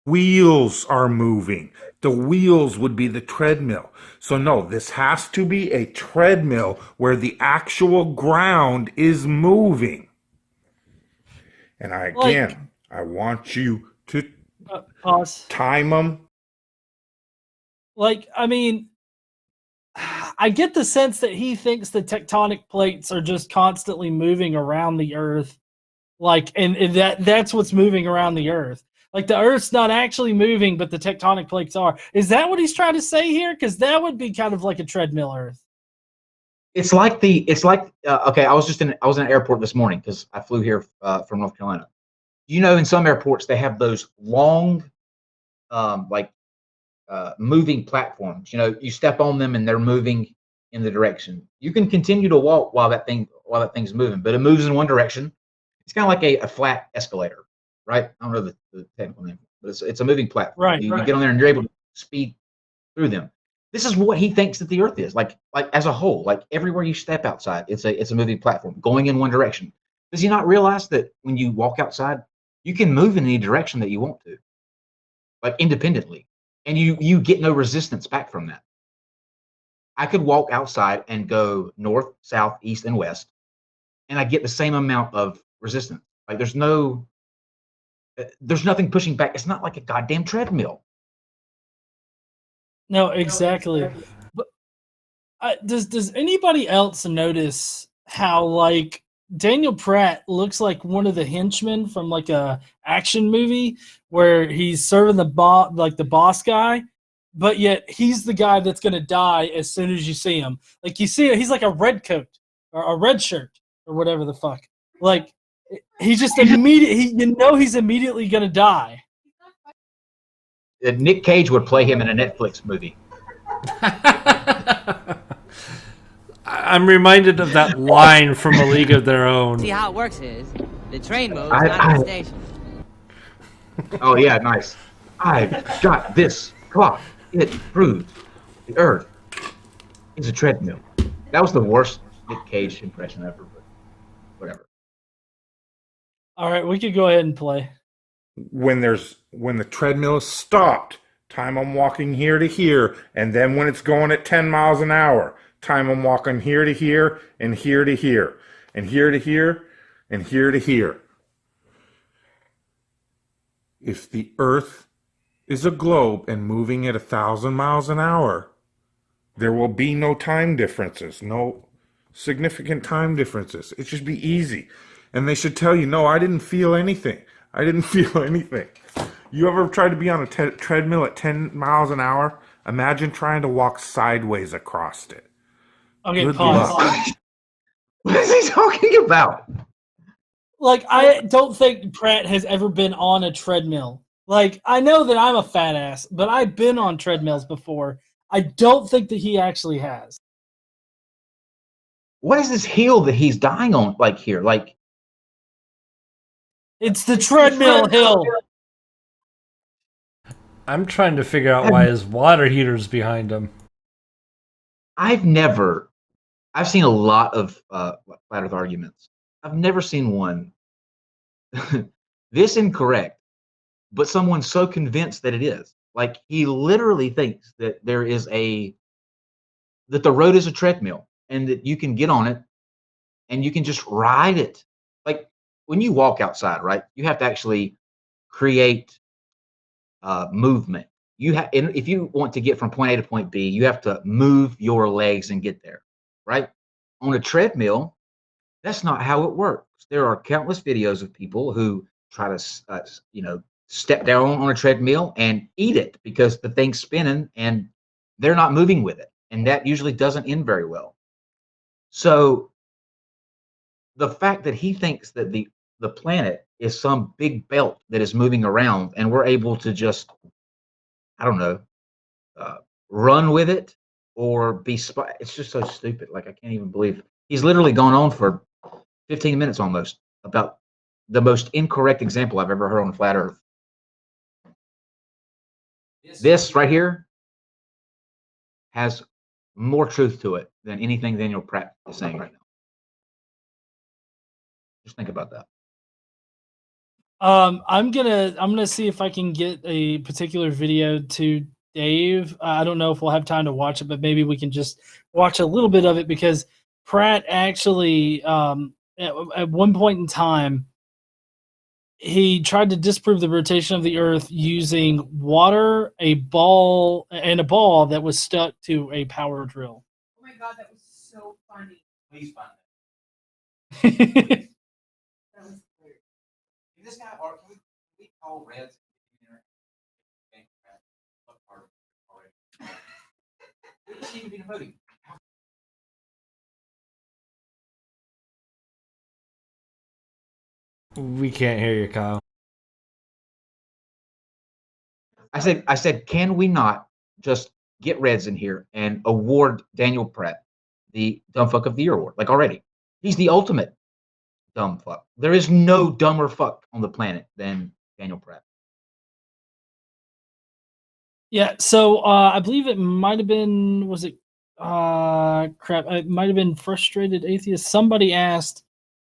wheels are moving. The wheels would be the treadmill. So no, this has to be a treadmill where the actual ground is moving. And I want you to Pause. time them. Like, I mean, I get the sense that he thinks the tectonic plates are just constantly moving around the Earth. Like, and that's what's moving around the Earth. Like, the Earth's not actually moving, but the tectonic plates are. Is that what he's trying to say here? Because that would be kind of like a treadmill Earth. Okay. I was in an airport this morning because I flew here from North Carolina. You know, in some airports they have those long, moving platforms. You know, you step on them and they're moving in the direction. You can continue to walk while that thing's moving, but it moves in one direction. It's kind of like a flat escalator, right? I don't know the technical name, but it's a moving platform. Right, You get on there and you're able to speed through them. This is what he thinks that the Earth is like as a whole. Like everywhere you step outside, it's a moving platform going in one direction. Does he not realize that when you walk outside, you can move in any direction that you want to, like independently, and you get no resistance back from that? I could walk outside and go north, south, east, and west, and I get the same amount of resistance. Like there's nothing pushing back. It's not like a goddamn treadmill. No, exactly. But does anybody else notice how like Daniel Pratt looks like one of the henchmen from like a action movie where he's serving the boss guy, but yet he's the guy that's gonna die as soon as you see him. Like you see, he's like a red coat or a red shirt or whatever the fuck. Like he just he's immediately gonna die. Nick Cage would play him in a Netflix movie. I'm reminded of that line from A League of Their Own. See how it works is the train moves, not the station. Oh yeah, nice. I've got this clock. It proves the Earth is a treadmill. That was the worst Nick Cage impression ever, but whatever. All right, we could go ahead and play. When the treadmill is stopped, time I'm walking here to here, and then when it's going at 10 miles an hour, time I'm walking here to here and here to here and here to here and here to here. If the Earth is a globe and moving at 1,000 miles an hour, there will be no time differences, no significant time differences. It should be easy. And they should tell you, no, I didn't feel anything. I didn't feel anything. You ever tried to be on a treadmill at 10 miles an hour? Imagine trying to walk sideways across it. Okay, Good pause. luck. What is he talking about? Like, I don't think Pratt has ever been on a treadmill. Like, I know that I'm a fat ass, but I've been on treadmills before. I don't think that he actually has. What is this hill that he's dying on? Like here, like it's the treadmill hill. I'm trying to figure out why his water heater's behind him. I've seen a lot of flat Earth arguments. I've never seen one this incorrect, but someone so convinced that it is. Like he literally thinks that that the road is a treadmill and that you can get on it and you can just ride it. Like when you walk outside, right? You have to actually create movement. If you want to get from point A to point B, you have to move your legs and get there, right? On a treadmill, that's not how it works. There are countless videos of people who try to, step down on a treadmill and eat it because the thing's spinning and they're not moving with it, and that usually doesn't end very well. So the fact that he thinks that the planet is some big belt that is moving around and we're able to just, I don't know, run with it or it's just so stupid. Like I can't even believe he's literally gone on for 15 minutes almost about the most incorrect example I've ever heard on flat Earth. This right here has more truth to it than anything Daniel Pratt is saying right now. Just think about that. I'm gonna see if I can get a particular video to Dave. I don't know if we'll have time to watch it, but maybe we can just watch a little bit of it because Pratt actually, at one point in time, he tried to disprove the rotation of the Earth using water, a ball that was stuck to a power drill. Oh my god, that was so funny. Please find That was weird. this guy, or can we call Reds? We can't hear you, Kyle. I said, can we not just get Reds in here and award Daniel Pratt the Dumb Fuck of the Year award? Like already, he's the ultimate dumb fuck. There is no dumber fuck on the planet than Daniel Pratt. Yeah, so I believe it might have been, was it crap, it might have been Frustrated Atheist. Somebody asked,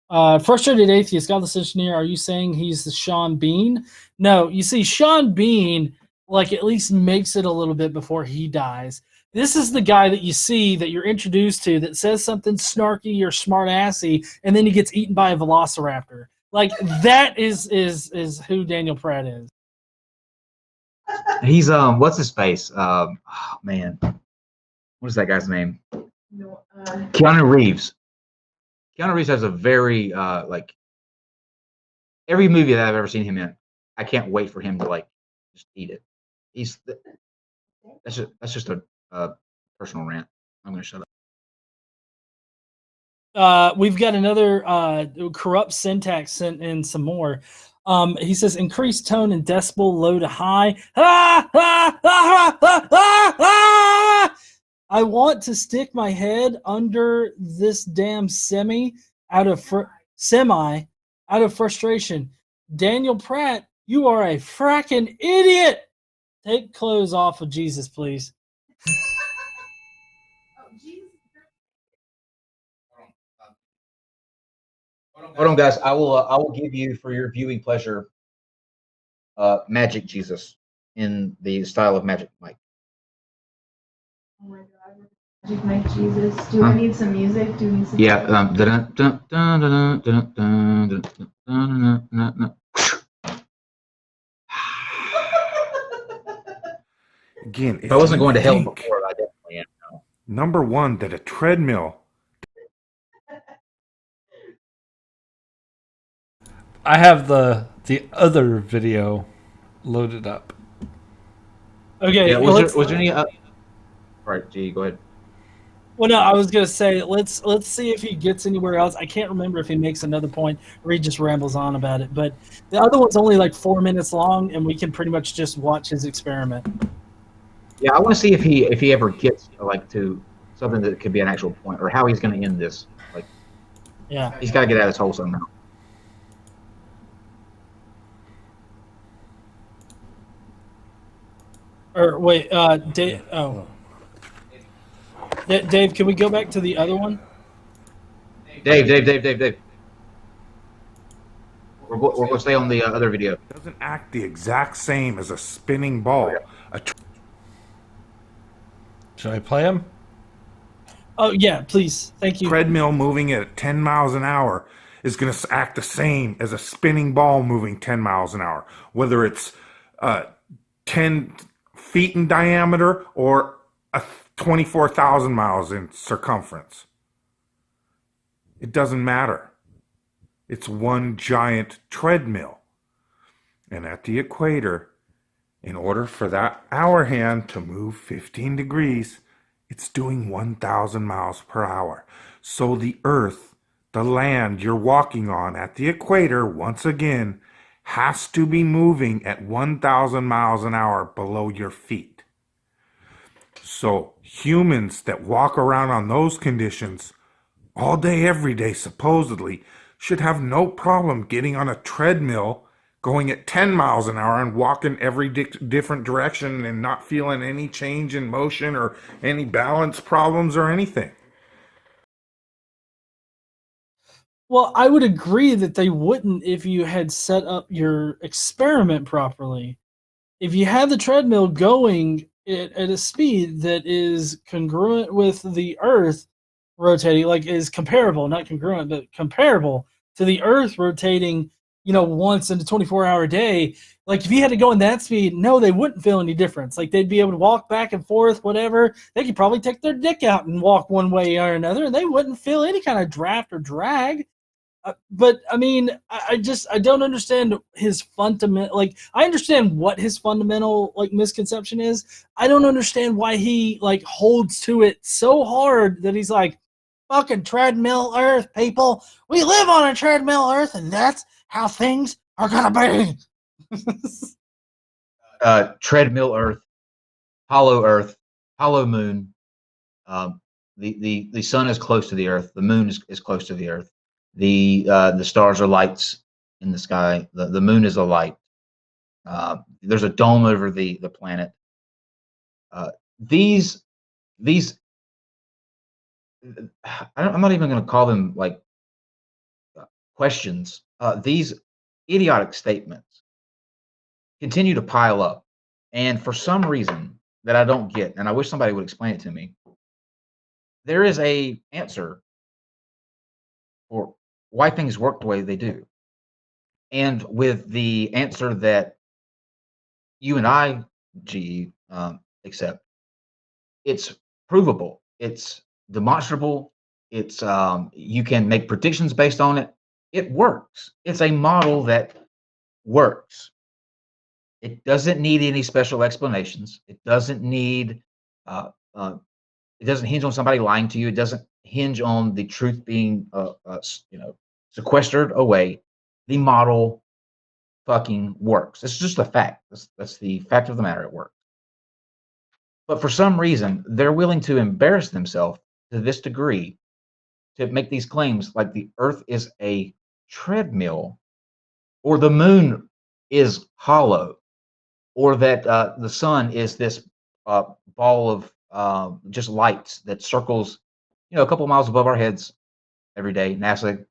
Frustrated Atheist, Godless Engineer, are you saying he's the Sean Bean? No, you see, Sean Bean, like, at least makes it a little bit before he dies. This is the guy that you see, that you're introduced to, that says something snarky or smart-assy, and then he gets eaten by a velociraptor. Like, that is who Daniel Pratt is. He's what's his face? Oh man, what is that guy's name? No, Keanu Reeves. Keanu Reeves has a very like every movie that I've ever seen him in. I can't wait for him to like just eat it. That's just a personal rant. I'm gonna shut up. We've got another corrupt syntax sent in some more. He says, increase tone and decibel low to high. I want to stick my head under this damn semi out of frustration. Daniel Pratt, you are a fracking idiot. Take clothes off of Jesus, please. Hold on, guys. I will give you for your viewing pleasure Magic Jesus in the style of Magic Mike. oh my god, Magic Mike Jesus. Do I need some music? Do we need some? Yeah. Again, If I wasn't going to hell think, before, I definitely am now. number one, that a treadmill. I have the other video loaded up. Okay. Yeah, was there any? All right, G, go ahead. Well, no, I was gonna say let's see if he gets anywhere else. I can't remember if he makes another point or he just rambles on about it. But the other one's only like 4 minutes long, and we can pretty much just watch his experiment. Yeah, I want to see if he ever gets like to something that could be an actual point, or how he's going to end this. Like, Yeah. he's got to get out of this hole somehow. Or wait, Dave. Oh, Dave, can we go back to the other one? Dave. We're going to stay on the other video. It doesn't act the exact same as a spinning ball. Should I play him? Oh yeah, please. Thank you. Treadmill moving at 10 miles an hour is going to act the same as a spinning ball moving 10 miles an hour, whether it's 10 feet in diameter or 24,000 miles in circumference. It doesn't matter. It's one giant treadmill. And at the equator, in order for that hour hand to move 15 degrees, it's doing 1,000 miles per hour. So the Earth, the land you're walking on at the equator, once again, has to be moving at 1,000 miles an hour below your feet. So humans that walk around on those conditions all day, every day, supposedly, should have no problem getting on a treadmill going at 10 miles an hour and walking every different direction and not feeling any change in motion or any balance problems or anything. Well, I would agree that they wouldn't if you had set up your experiment properly. If you have the treadmill going at a speed that is congruent with the Earth rotating, like is comparable, not congruent, but comparable to the Earth rotating, once in a 24-hour day. Like if you had to go in that speed, no, they wouldn't feel any difference. Like they'd be able to walk back and forth, whatever. They could probably take their dick out and walk one way or another, and they wouldn't feel any kind of draft or drag. But I mean, I don't understand his fundamental. Like, I understand what his fundamental misconception is. I don't understand why he holds to it so hard that he's like, fucking treadmill Earth, people. We live on a treadmill Earth, and that's how things are gonna be. Treadmill Earth, hollow moon. The sun is close to the Earth. The moon is close to the Earth. The stars are lights in the sky. The moon is a light. There's a dome over the planet. These I'm not even going to call them questions. These idiotic statements continue to pile up, and for some reason that I don't get, and I wish somebody would explain it to me, there is a answer for why things work the way they do. And with the answer that you and I, accept, it's provable, it's demonstrable, it's you can make predictions based on it. It works. It's a model that works. It doesn't need any special explanations. It doesn't need it doesn't hinge on somebody lying to you. It doesn't hinge on the truth being sequestered away. The model fucking works. It's just a fact. That's the fact of the matter. It works. But for some reason, they're willing to embarrass themselves to this degree to make these claims like the Earth is a treadmill, or the moon is hollow, or that the sun is this ball of just lights that circles, a couple miles above our heads every day. NASA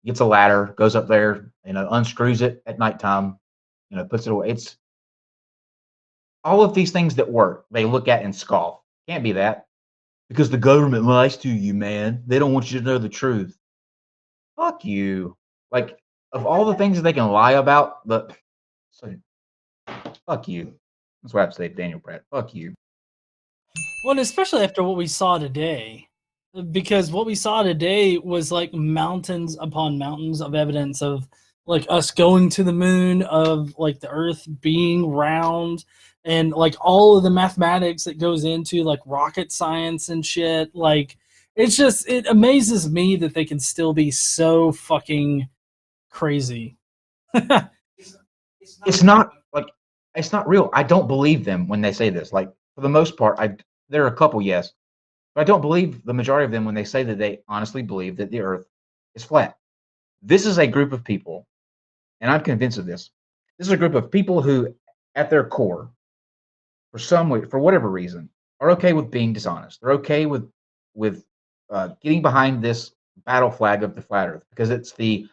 gets a ladder, goes up there, unscrews it at nighttime, puts it away. It's all of these things that work. They look at and scoff. Can't be that, because the government lies to you, man. They don't want you to know the truth. Fuck you. Like, of all the things that they can lie about, fuck you. That's what I have to say, Daniel Pratt. Fuck you. Well, and especially after what we saw today, because what we saw today was like mountains upon mountains of evidence of like us going to the moon, of like the Earth being round, and like all of the mathematics that goes into like rocket science and shit. Like, it amazes me that they can still be so fucking crazy. It's not like it's not real. I don't believe them when they say this. Like for the most part, there are a couple, yes, but I don't believe the majority of them when they say that they honestly believe that the Earth is flat. This is a group of people, and I'm convinced of this. This is a group of people who, at their core, for some way, for whatever reason, are okay with being dishonest. They're okay with getting behind this battle flag of the flat Earth because it's the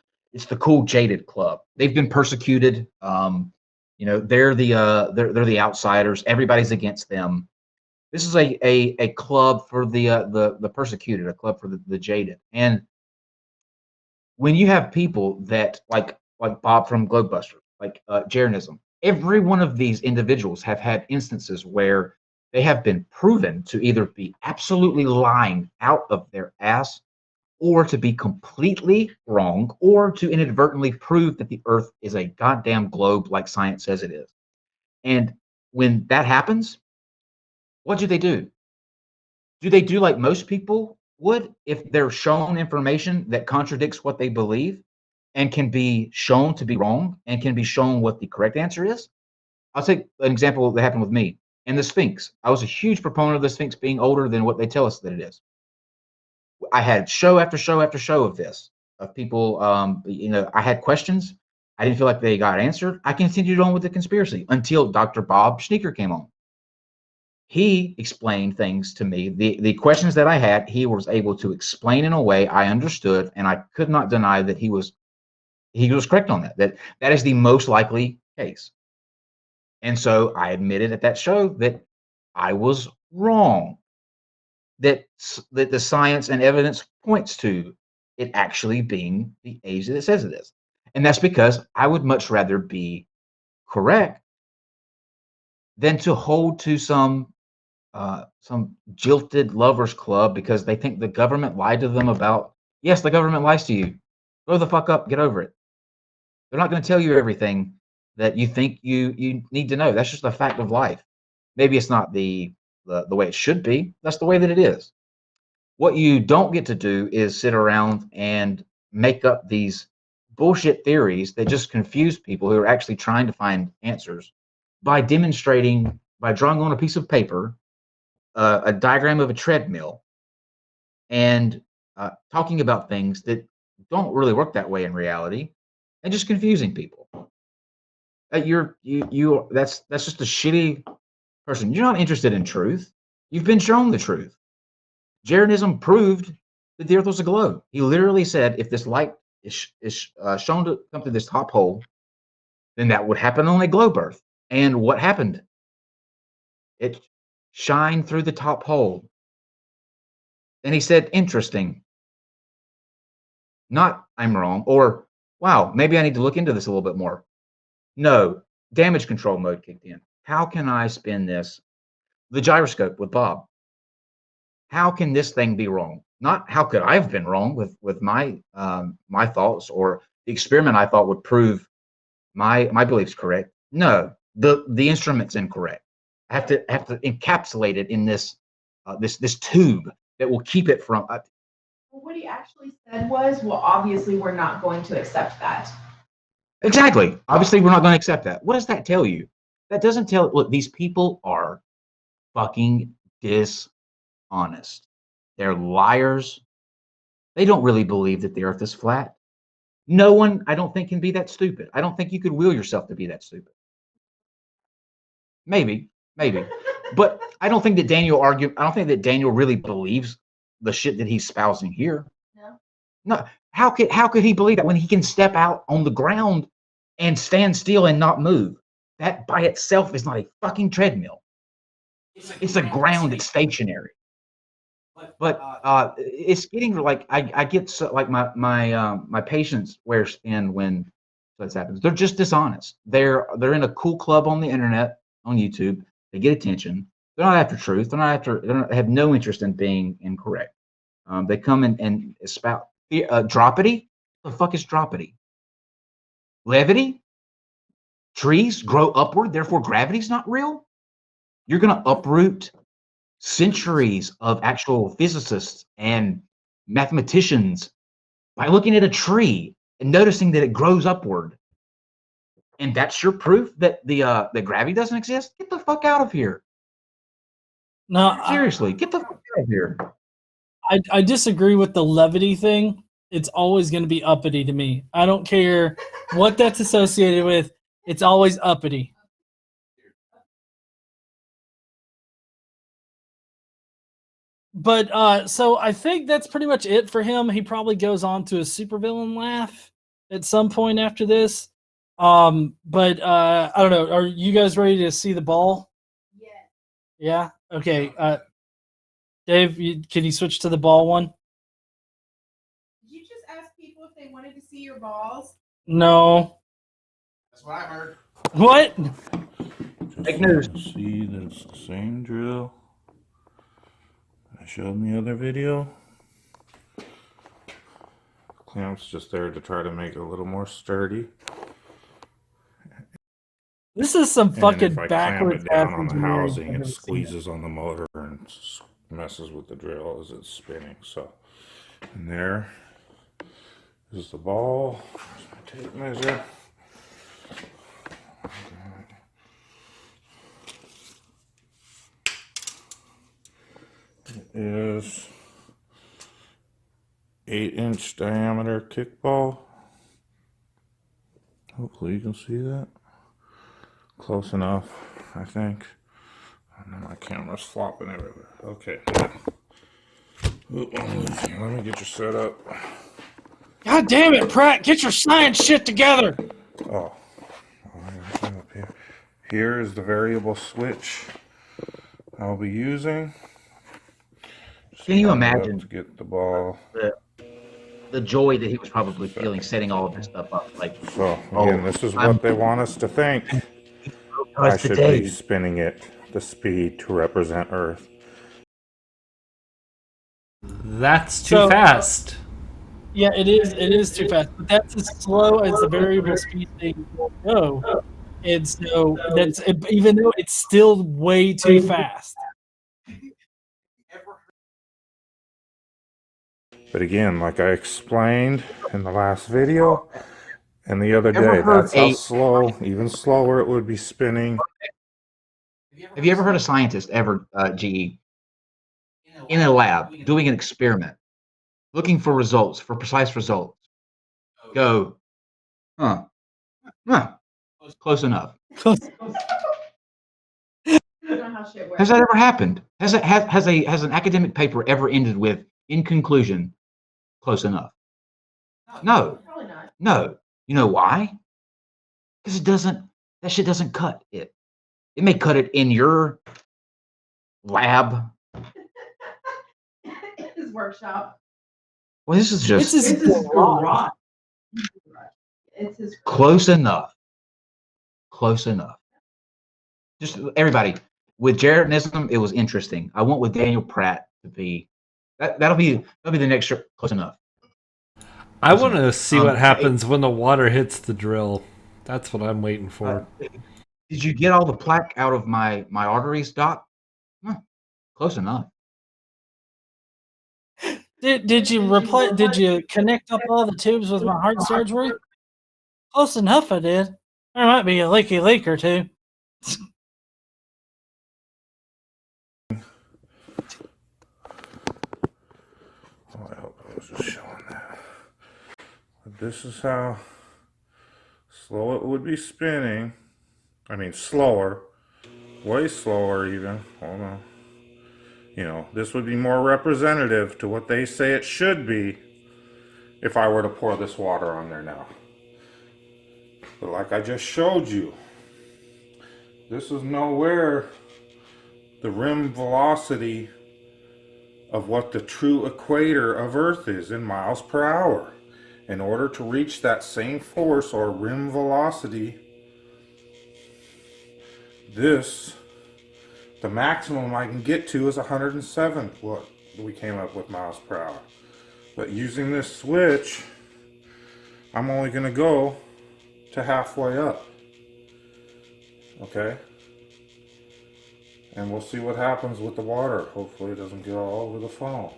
cool jaded club. They've been persecuted. They're they're the outsiders. Everybody's against them. This is a club for the persecuted, a club for the jaded. And when you have people that like Bob from Globebuster, like Jeranism, every one of these individuals have had instances where they have been proven to either be absolutely lying out of their ass or to be completely wrong or to inadvertently prove that the earth is a goddamn globe like science says it is. And when that happens, what do? Do they do like most people would if they're shown information that contradicts what they believe and can be shown to be wrong and can be shown what the correct answer is? I'll take an example that happened with me and the Sphinx. I was a huge proponent of the Sphinx being older than what they tell us that it is. I had show after show after show of this, of people, I had questions. I didn't feel like they got answered. I continued on with the conspiracy until Dr. Bob Schneeker came on. He explained things to me. The questions that I had, he was able to explain in a way I understood, and I could not deny that he was correct on that. That is the most likely case. And so I admitted at that show that I was wrong. That the science and evidence points to it actually being the age that it says it is. And that's because I would much rather be correct than to hold to some jilted lovers club because they think the government lied to them about. Yes, the government lies to you. Grow the fuck up, get over it. They're not going to tell you everything that you think you need to know. That's just a fact of life. Maybe it's not the way it should be. That's the way that it is. What you don't get to do is sit around and make up these bullshit theories that just confuse people who are actually trying to find answers by drawing on a piece of paper a diagram of a treadmill and talking about things that don't really work that way in reality and just confusing people. That's just a shitty person. You're not interested in truth. You've been shown the truth. Jeranism proved that the Earth was a globe. He literally said, if this light is shown to come through this top hole, then that would happen on a globe Earth. And what happened? It shined through the top hole. And he said, interesting. Not, I'm wrong, or wow, maybe I need to look into this a little bit more. No, damage control mode kicked in. How can I spin this? The gyroscope with Bob. How can this thing be wrong? Not how could I have been wrong with my my thoughts or the experiment I thought would prove my beliefs correct. No, the instrument's incorrect. I have to encapsulate it in this this tube that will keep it from. Well, what he actually said was, well, obviously we're not going to accept that. Exactly. Obviously, we're not going to accept that. What does that tell you? That doesn't tell. Look, these people are fucking dishonest. They're liars. They don't really believe that the Earth is flat. No one, I don't think, can be that stupid. I don't think you could will yourself to be that stupid. Maybe, but I don't think that Daniel really believes the shit that he's spousing here. No. How could he believe that when he can step out on the ground and stand still and not move? That by itself is not a fucking treadmill. It's a ground. It's stationary. But it's getting like I get so, like my patients wear in when this happens. They're just dishonest. They're in a cool club on the internet on YouTube. They get attention. They're not after truth. They have no interest in being incorrect. They come and spout dropity. What the fuck is dropity? Levity? Trees grow upward, therefore gravity's not real? You're going to uproot centuries of actual physicists and mathematicians by looking at a tree and noticing that it grows upward. And that's your proof that that gravity doesn't exist? Get the fuck out of here. No, Seriously, get the fuck out of here. I disagree with the levity thing. It's always going to be uppity to me. I don't care what that's associated with. It's always uppity. But so I think that's pretty much it for him. He probably goes on to a supervillain laugh at some point after this. But I don't know. Are you guys ready to see the ball? Yeah. Okay. Dave, can you switch to the ball one? Did you just ask people if they wanted to see your balls? No. That's what I heard. What? Fake news. See that it's the same drill I showed in the other video. Clamp's just there to try to make it a little more sturdy. This is some fucking and if I backwards clamp it down ass on the engineering housing, I've it ever seen. squeezes on the motor and messes with the drill as it's spinning. So, and there is the ball. There's my tape measure. It is 8-inch diameter kickball. Hopefully you can see that. Close enough, I think. And then my camera's flopping everywhere. Okay. Ooh, let me get you set up. God damn it, Pratt! Get your science shit together. Oh, up here. Here is the variable switch I'll be using. Can you imagine to get the ball? The joy that he was probably feeling setting all of this stuff up? Like, So again, this is what they want us to think. I should be spinning it the speed to represent Earth. That's too fast. Yeah, it is. It is too fast. But that's as slow as the variable speed thing will go. And so that's even though it's still way too fast. But again, like I explained in the last video and the other day, that's how slow, even slower it would be spinning. Have you ever heard a scientist ever, GE, in a lab doing an experiment, looking for results, for precise results, go, close enough? Has that ever happened? Has an academic paper ever ended with, in conclusion, close enough? No. Probably not. No. You know why? Because that shit doesn't cut it. It may cut it in your lab. His workshop. Well, this is just It's his garage. It's his close enough. Close enough. Just everybody. With Jarednism, it was interesting. I want with Daniel Pratt to be that'll be the next show. Close enough. I want to see what happens when the water hits the drill. That's what I'm waiting for. Did you get all the plaque out of my arteries, Doc? Close enough. Did you connect up all the tubes with my heart surgery? Close enough, I did. There might be a leaky leak or two. I hope I was just showing that. But this is how slow it would be spinning. I mean, slower. Way slower, even. Hold on. You know, this would be more representative to what they say it should be if I were to pour this water on there now. But like I just showed you, this is nowhere the rim velocity of what the true equator of Earth is in miles per hour. In order to reach that same force or rim velocity, this The maximum I can get to is 107, what we came up with miles per hour. But using this switch, I'm only going to go to halfway up. Okay? And we'll see what happens with the water. Hopefully it doesn't get all over the phone.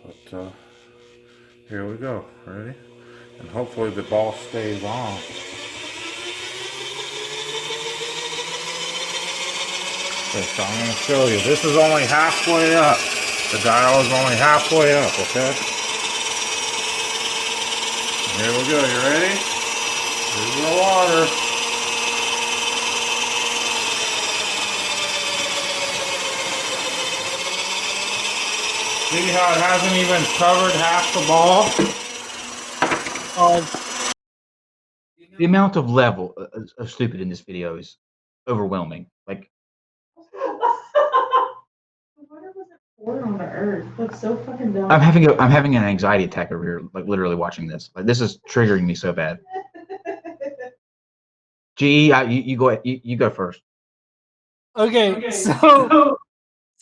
But here we go. Ready? And hopefully the ball stays on. Okay, so I'm going to show you. This is only halfway up. The dial is only halfway up, okay? Here we go. You ready? Here's the water. See how it hasn't even covered half the ball? The amount of level of stupid in this video is overwhelming. Like, Water wasn't poured on the earth. That's so fucking dumb. I'm having an anxiety attack over here, like literally watching this. Like, this is triggering me so bad. GE, you go first. Okay, so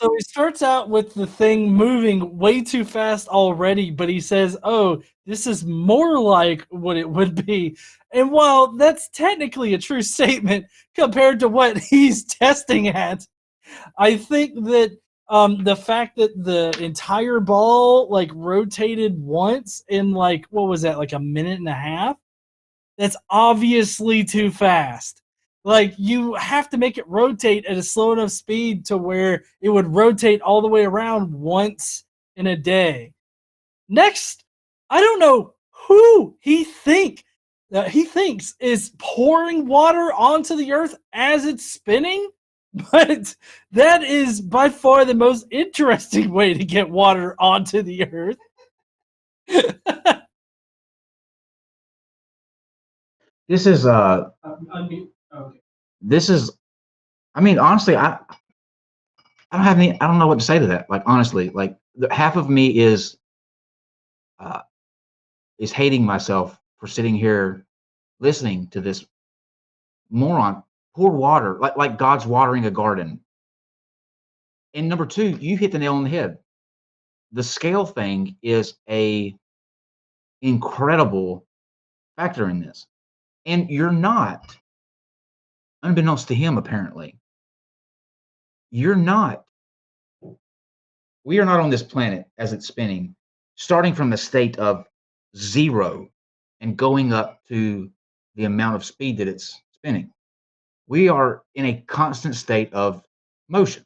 he starts out with the thing moving way too fast already, but he says, "Oh, this is more like what it would be." And while that's technically a true statement compared to what he's testing at, I think that the fact that the entire ball like rotated once in like, what was that, like a minute and a half? That's obviously too fast. Like, you have to make it rotate at a slow enough speed to where it would rotate all the way around once in a day. Next, I don't know who he thinks is pouring water onto the earth as it's spinning, but that is by far the most interesting way to get water onto the earth. This is I mean, honestly, I don't know what to say to that. Like, honestly, like half of me is hating myself for sitting here listening to this moron pour water like God's watering a garden. And number two, you hit the nail on the head. The scale thing is a incredible factor in this. And you're not, unbeknownst to him, apparently, we are not on this planet as it's spinning, starting from a state of 0 and going up to the amount of speed that it's spinning. We are in a constant state of motion.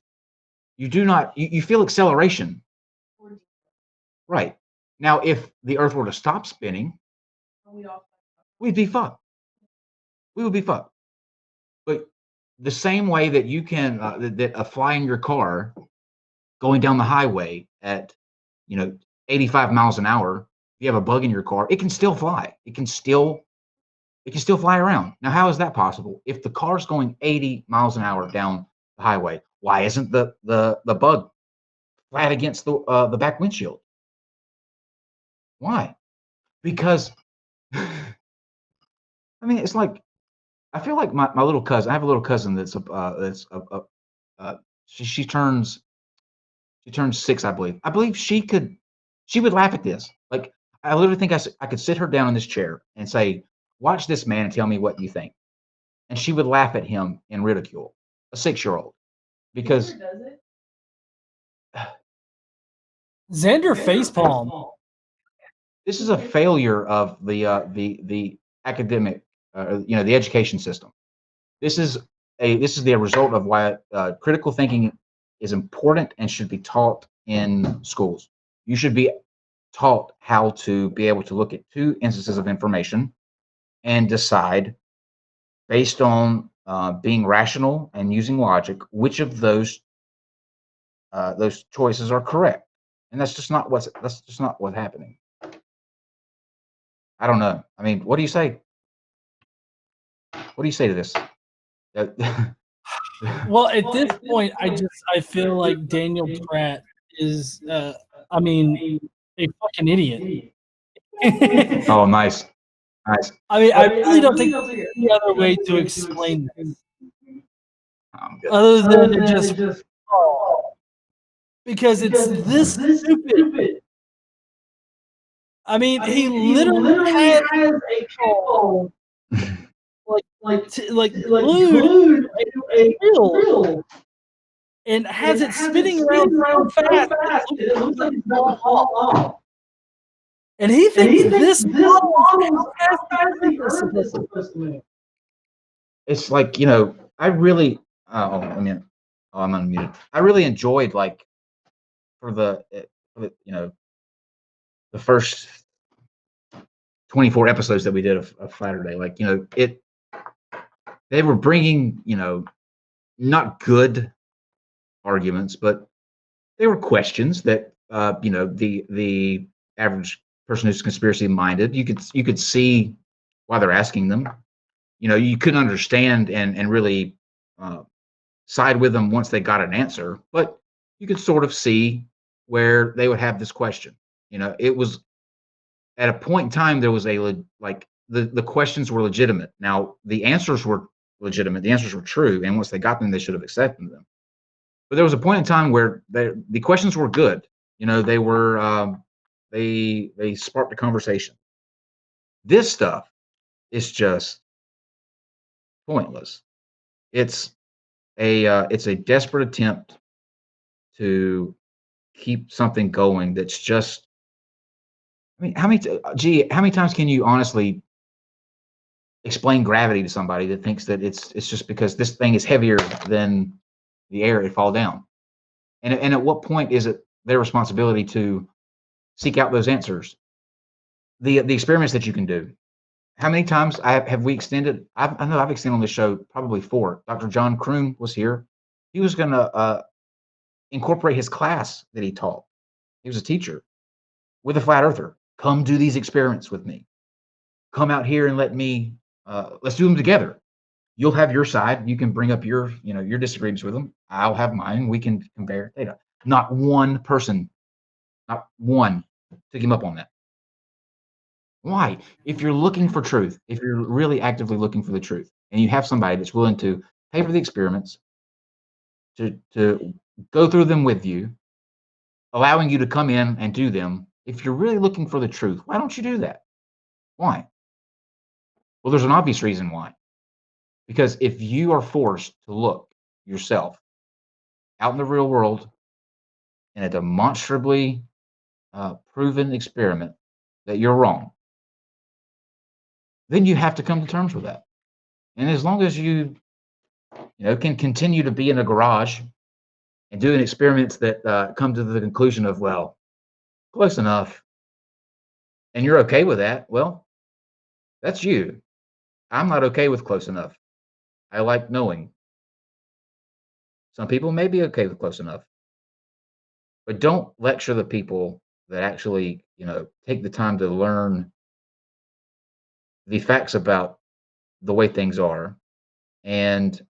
You do not, you feel acceleration. Right. Now, if the Earth were to stop spinning, we'd be fucked. We would be fucked. But the same way that you can, that a fly in your car going down the highway at, 85 miles an hour, if you have a bug in your car, it can still fly. It can still fly around. Now, how is that possible? If the car's going 80 miles an hour down the highway, why isn't the bug flat against the back windshield? Why? Because I mean, it's like, I feel like my little cousin. I have a little cousin she turns 6, I believe. I believe she would laugh at this. Like, I literally think I could sit her down in this chair and say, "Watch this man and tell me what you think," and she would laugh at him in ridicule. A 6-year-old, because Xander facepalm. This is a failure of the academic, the education system. This is the result of why critical thinking is important and should be taught in schools. You should be taught how to be able to look at 2 instances of information and decide, based on being rational and using logic, which of those choices are correct. And that's just not what's happening. I don't know. I mean, what do you say? What do you say to this? Well, at this point, I feel like Daniel Pratt is, a fucking idiot. Oh, nice. I mean, I really don't think there's any other way to explain this. other than to just because it's this stupid. I mean, he literally has a call like glued to a grill and has it spinning around so fast it looks like it's about to fall off. And he thinks this model is how fast the Earth is supposed to move. It's like, I really, I'm unmuted. I really enjoyed for the the first 24 episodes that we did of Flaturday. They were bringing, not good arguments, but they were questions that, the average person who's conspiracy minded, you could see why they're asking them. You couldn't understand and really side with them once they got an answer, but you could sort of see where they would have this question. It was at a point in time there was the questions were legitimate. Now the answers were legitimate, the answers were true, and once they got them, they should have accepted them. But there was a point in time where the questions were good. They were they sparked a conversation. This stuff is just pointless. It's a desperate attempt to keep something going that's just. I mean, how many times can you honestly explain gravity to somebody that thinks that it's just because this thing is heavier than the air, it fall down? And at what point is it their responsibility to seek out those answers? The experiments that you can do. How many times have we extended? I know I've extended on this show probably 4. Dr. John Kroon was here. He was going to incorporate his class that he taught. He was a teacher with a flat earther. Come do these experiments with me. Come out here and let's do them together. You'll have your side. You can bring up your disagreements with them. I'll have mine. We can compare data. Not one person, not one, took him up on that. Why? If you're looking for truth, if you're really actively looking for the truth, and you have somebody that's willing to pay for the experiments, to go through them with you, allowing you to come in and do them, if you're really looking for the truth, why don't you do that? Why? Well, there's an obvious reason why. Because if you are forced to look yourself out in the real world in a demonstrably proven experiment that you're wrong, then you have to come to terms with that. And as long as you can continue to be in a garage and doing experiments that come to the conclusion of, well, close enough, and you're okay with that, well, that's you. I'm not okay with close enough. I like knowing. Some people may be okay with close enough. But don't lecture the people that actually, take the time to learn the facts about the way things are and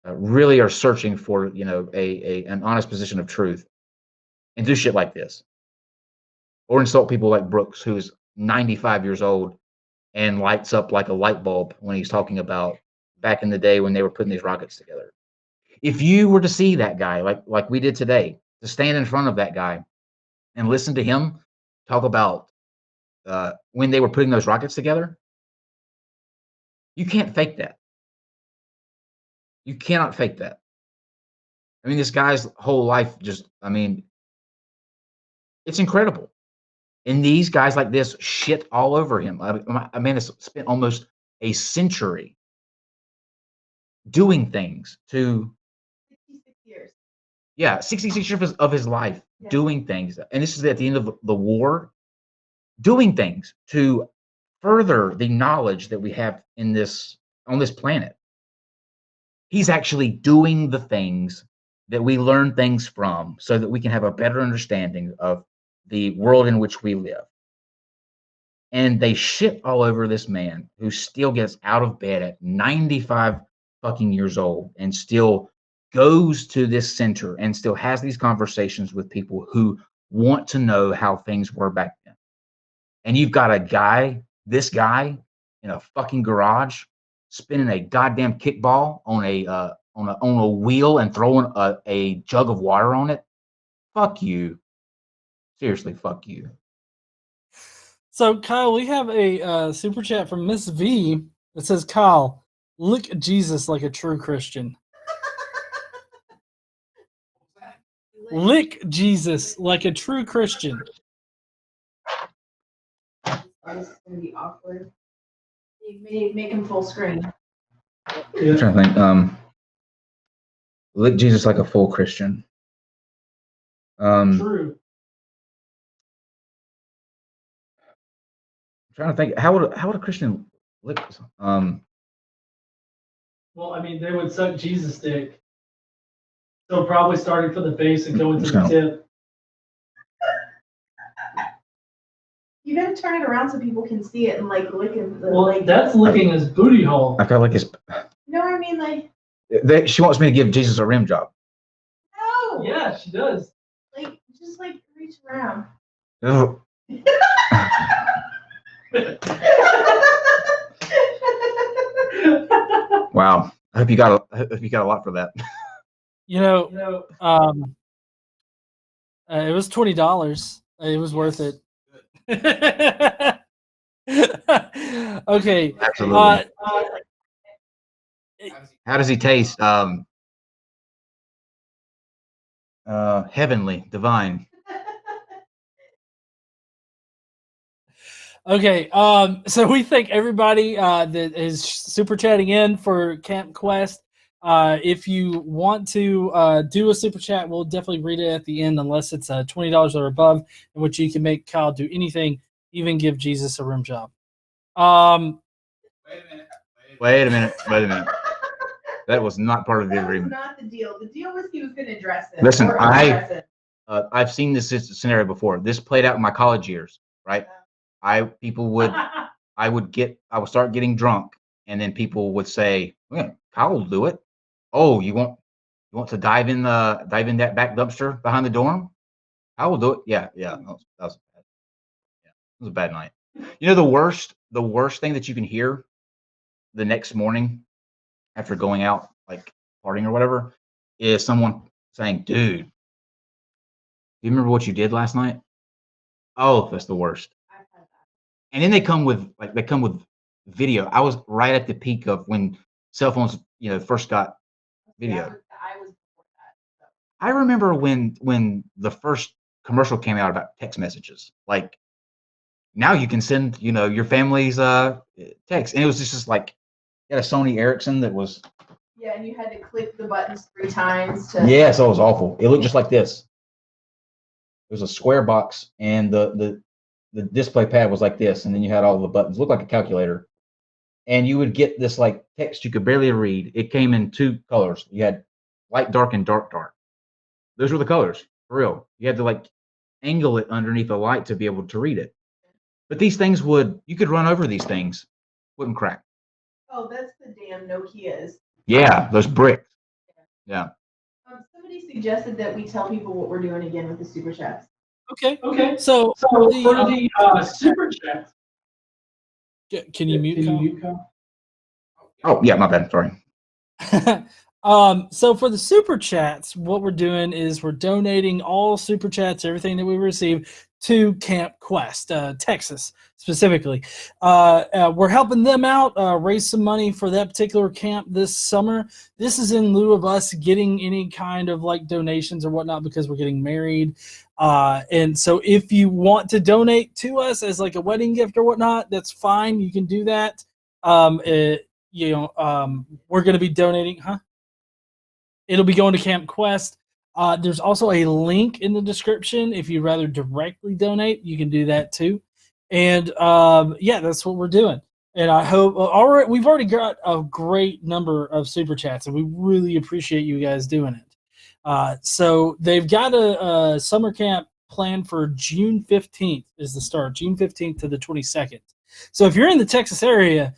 really are searching for, an honest position of truth, and do shit like this. Or insult people like Brooks, who's 95 years old and lights up like a light bulb when he's talking about back in the day when they were putting these rockets together. If you were to see that guy, like we did today, to stand in front of that guy and listen to him talk about when they were putting those rockets together, you can't fake that. You cannot fake that. I mean, this guy's whole life it's incredible. And these guys like this shit all over him. A man has spent almost a century doing things to 66 years. Yeah, 66 years of his life doing things. And this is at the end of the war, doing things to further the knowledge that we have on this planet. He's actually doing the things that we learn things from so that we can have a better understanding of the world in which we live. And they shit all over this man who still gets out of bed at 95 fucking years old and still goes to this center and still has these conversations with people who want to know how things were back then. And you've got this guy in a fucking garage spinning a goddamn kickball on on a wheel and throwing a jug of water on it. Fuck you. Seriously, fuck you. So, Kyle, we have a super chat from Miss V that says, Kyle, lick Jesus like a true Christian. Lick Jesus like a true Christian. This is gonna be awkward. Make him full screen. I'm trying to think. Lick Jesus like a full Christian. True. I'm trying to think. How would a Christian lick? Well, I mean, they would suck Jesus' dick. So probably starting from the base and going to the tip. You gotta turn it around so people can see it and like lick it. Well, that's licking his booty hole. I feel like it's. No, I mean like. She wants me to give Jesus a rim job. No. Yeah, she does. Like just like reach around. Ugh. Wow. I hope you got a lot for that. It was $20. It was worth it. Okay. Absolutely. How does he taste? Heavenly, divine. Okay, so we thank everybody that is super chatting in for Camp Quest. If you want to do a super chat, we'll definitely read it at the end, unless it's $20 or above, in which you can make Kyle do anything, even give Jesus a rim job. Wait a minute. That was not part of the agreement. That was not the deal. The deal was he was going to address it. Listen, I've seen this scenario before. This played out in my college years, right? I would start getting drunk, and then people would say, "Yeah, Kyle will do it." Oh, you want to dive in that back dumpster behind the dorm? I will do it. Yeah. That was bad. Yeah, it was a bad night. You know, the worst thing that you can hear the next morning after going out, like partying or whatever, is someone saying, "Dude, do you remember what you did last night?" Oh, that's the worst. And then they come with video. I was right at the peak of when cell phones, first got video. I remember when the first commercial came out about text messages. Like, now you can send, your family's text, and it was just like, you had a Sony Ericsson that was. Yeah, and you had to click the buttons 3 times to. Yeah, so it was awful. It looked just like this. It was a square box, and the display pad was like this, and then you had all the buttons. It looked like a calculator. And you would get this like text you could barely read. It came in 2 colors. You had light, dark, and dark, dark. Those were the colors, for real. You had to like angle it underneath the light to be able to read it. But these things you could run over these things, wouldn't crack. Oh, that's the damn Nokias. Yeah, those bricks. Yeah. Somebody suggested that we tell people what we're doing again with the super chats. Okay. So for the super chat, can you mute Kyle? Oh yeah, my bad. Sorry. So for the super chats, what we're doing is we're donating all super chats, everything that we receive, to Camp Quest, Texas specifically. We're helping them out, raise some money for that particular camp this summer. This is in lieu of us getting any kind of like donations or whatnot, because we're getting married. And so if you want to donate to us as like a wedding gift or whatnot, that's fine. You can do that. We're going to be donating, It'll be going to Camp Quest. There's also a link in the description. If you'd rather directly donate, you can do that too. And that's what we're doing. And I hope we've already got a great number of super chats, and we really appreciate you guys doing it. So they've got a summer camp planned for June 15th is the start, June 15th to the 22nd. So if you're in the Texas area,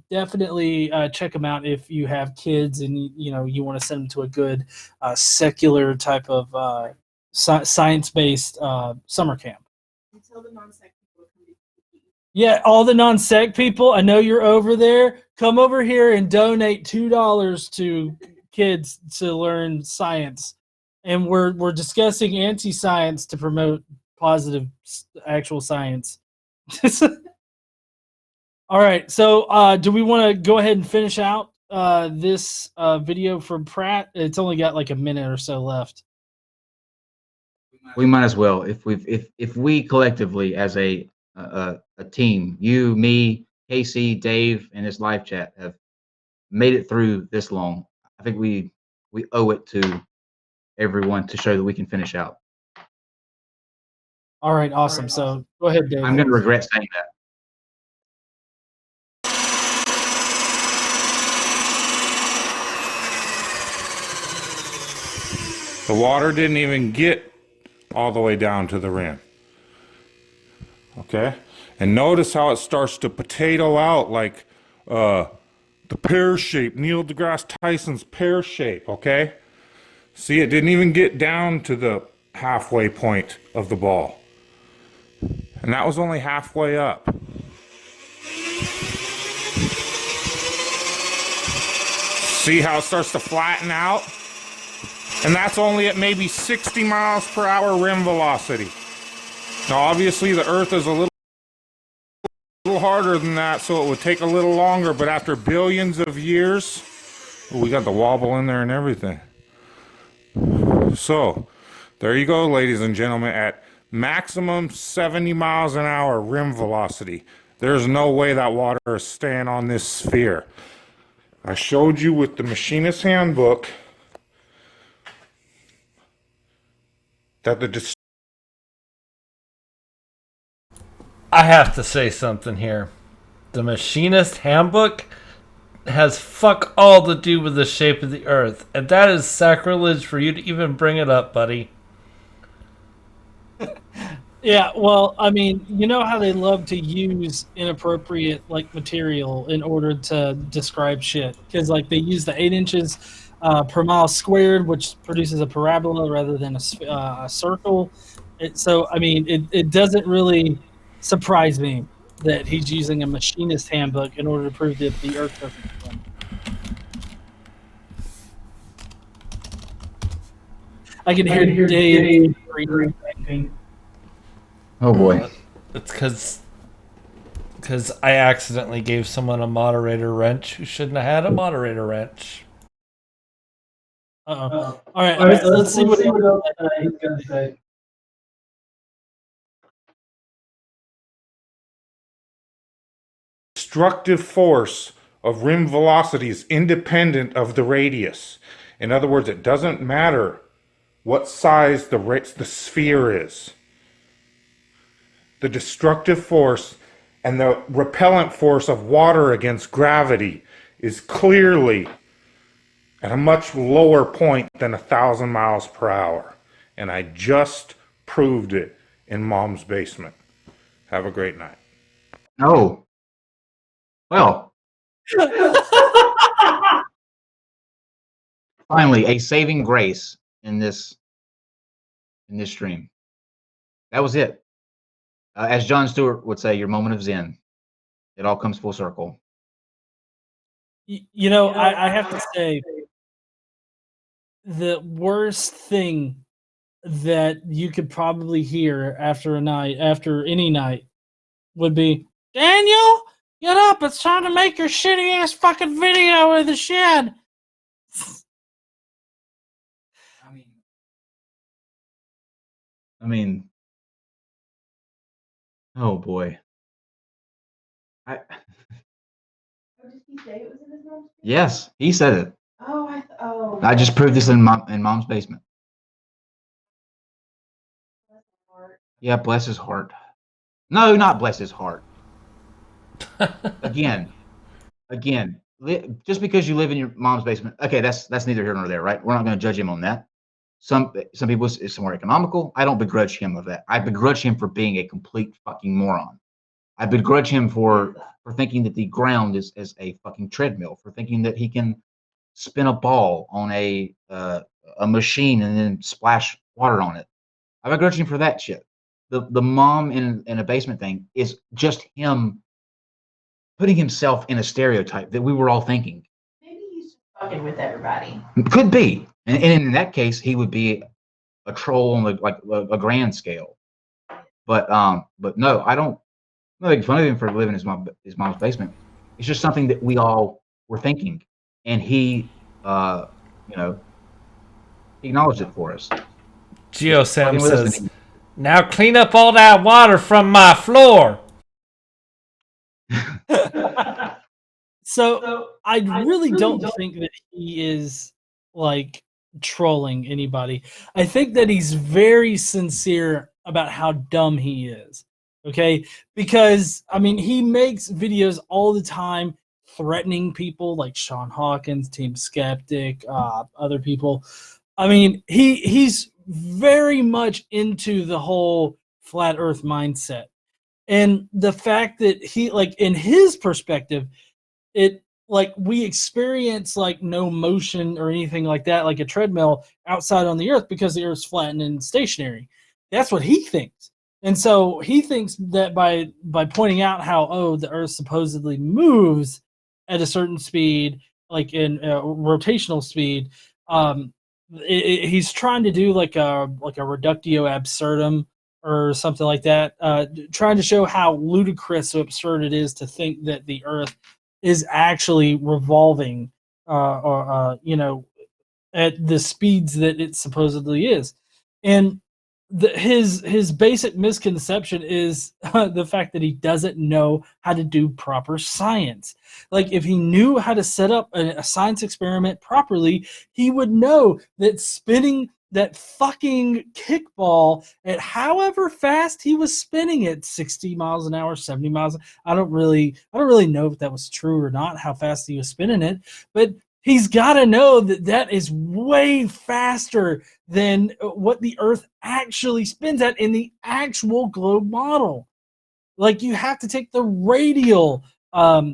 definitely check them out if you have kids and you want to send them to a good secular type of science-based summer camp. Until the non-sec people come to. Yeah, all the non-sec people, I know you're over there. Come over here and donate $2 to kids to learn science, and we're discussing anti-science to promote positive actual science. All right, so do we want to go ahead and finish out this video from Pratt? It's only got like a minute or so left. We might as well. If we collectively as a team, you, me, Casey, Dave, and this live chat have made it through this long, I think we owe it to everyone to show that we can finish out. All right, awesome. So go ahead, Dave. I'm going to regret saying that. The water didn't even get all the way down to the rim. Okay? And notice how it starts to potato out like the pear shape, Neil deGrasse Tyson's pear shape, okay? See, it didn't even get down to the halfway point of the ball. And that was only halfway up. See how it starts to flatten out? And that's only at maybe 60 miles per hour rim velocity. Now, obviously, the Earth is a little harder than that, so it would take a little longer. But after billions of years, we got the wobble in there and everything. So, there you go, ladies and gentlemen, at maximum 70 miles an hour rim velocity. There's no way that water is staying on this sphere. I showed you with the machinist's handbook that I have to say something here. The machinist handbook has fuck all to do with the shape of the Earth, and that is sacrilege for you to even bring it up, buddy. Yeah, well, I mean, you know how they love to use inappropriate like material in order to describe shit, because like they use the 8 inches per mile squared, which produces a parabola rather than a circle. So, I mean, it doesn't really surprise me that he's using a machinist handbook in order to prove that the Earth doesn't spin. I can hear Dave breathing. Oh boy. It's because I accidentally gave someone a moderator wrench who shouldn't have had a moderator wrench. Uh-oh. All right, let's see what he's going to say. destructive force of rim velocity is independent of the radius. In other words, it doesn't matter what size the sphere is. The destructive force and the repellent force of water against gravity is clearly at a much lower point than 1,000 miles per hour. And I just proved it in Mom's basement. Have a great night. Oh. Well. Finally, a saving grace in this stream. That was it. As Jon Stewart would say, your moment of Zen. It all comes full circle. You know, I have to say, the worst thing that you could probably hear after any night, would be, Daniel, get up! It's time to make your shitty ass fucking video in the shed. I mean, oh boy. Did he say it was in his mom's? Yes, he said it. Oh, I just proved this in Mom's basement. Yeah, bless his heart. No, not bless his heart. Again, just because you live in your mom's basement, okay, that's neither here nor there, right? We're not going to judge him on that. Some people, it's more economical. I don't begrudge him of that. I begrudge him for being a complete fucking moron. I begrudge him for thinking that the ground is a fucking treadmill, for thinking that he can spin a ball on a machine and then splash water on it. I begrudge him for that shit. The mom in a basement thing is just him putting himself in a stereotype that we were all thinking. maybe he's fucking with everybody. Could be, and in that case, he would be a troll on a grand scale. But no, I don't. I'm not making fun of him for living in his mom's basement. It's just something that we all were thinking, and he, you know, he acknowledged it for us. GeoSam says, "Now clean up all that water from my floor." So I really don't think that he is like trolling anybody. I think that he's very sincere about how dumb he is. Okay? Because I mean, he makes videos all the time threatening people like Sean Hawkins, Team Skeptic, other people. I mean, he's very much into the whole flat earth mindset. And the fact that he, like, in his perspective, it, like, we experience like no motion or anything like that, like a treadmill outside on the earth, because the earth's flattened and stationary. That's what he thinks. And so he thinks that by pointing out how, oh, the earth supposedly moves at a certain speed, like in rotational speed, he's trying to do like a reductio absurdum or something like that, trying to show how ludicrous, so absurd it is to think that the earth is actually revolving, you know, at the speeds that it supposedly is. And his basic misconception is the fact that he doesn't know how to do proper science. Like, if he knew how to set up a science experiment properly, he would know that spinning that fucking kickball at however fast he was spinning it, 60 miles an hour, 70 miles. I don't really know if that was true or not, how fast he was spinning it, but he's got to know that that is way faster than what the earth actually spins at in the actual globe model. Like, you have to take the radial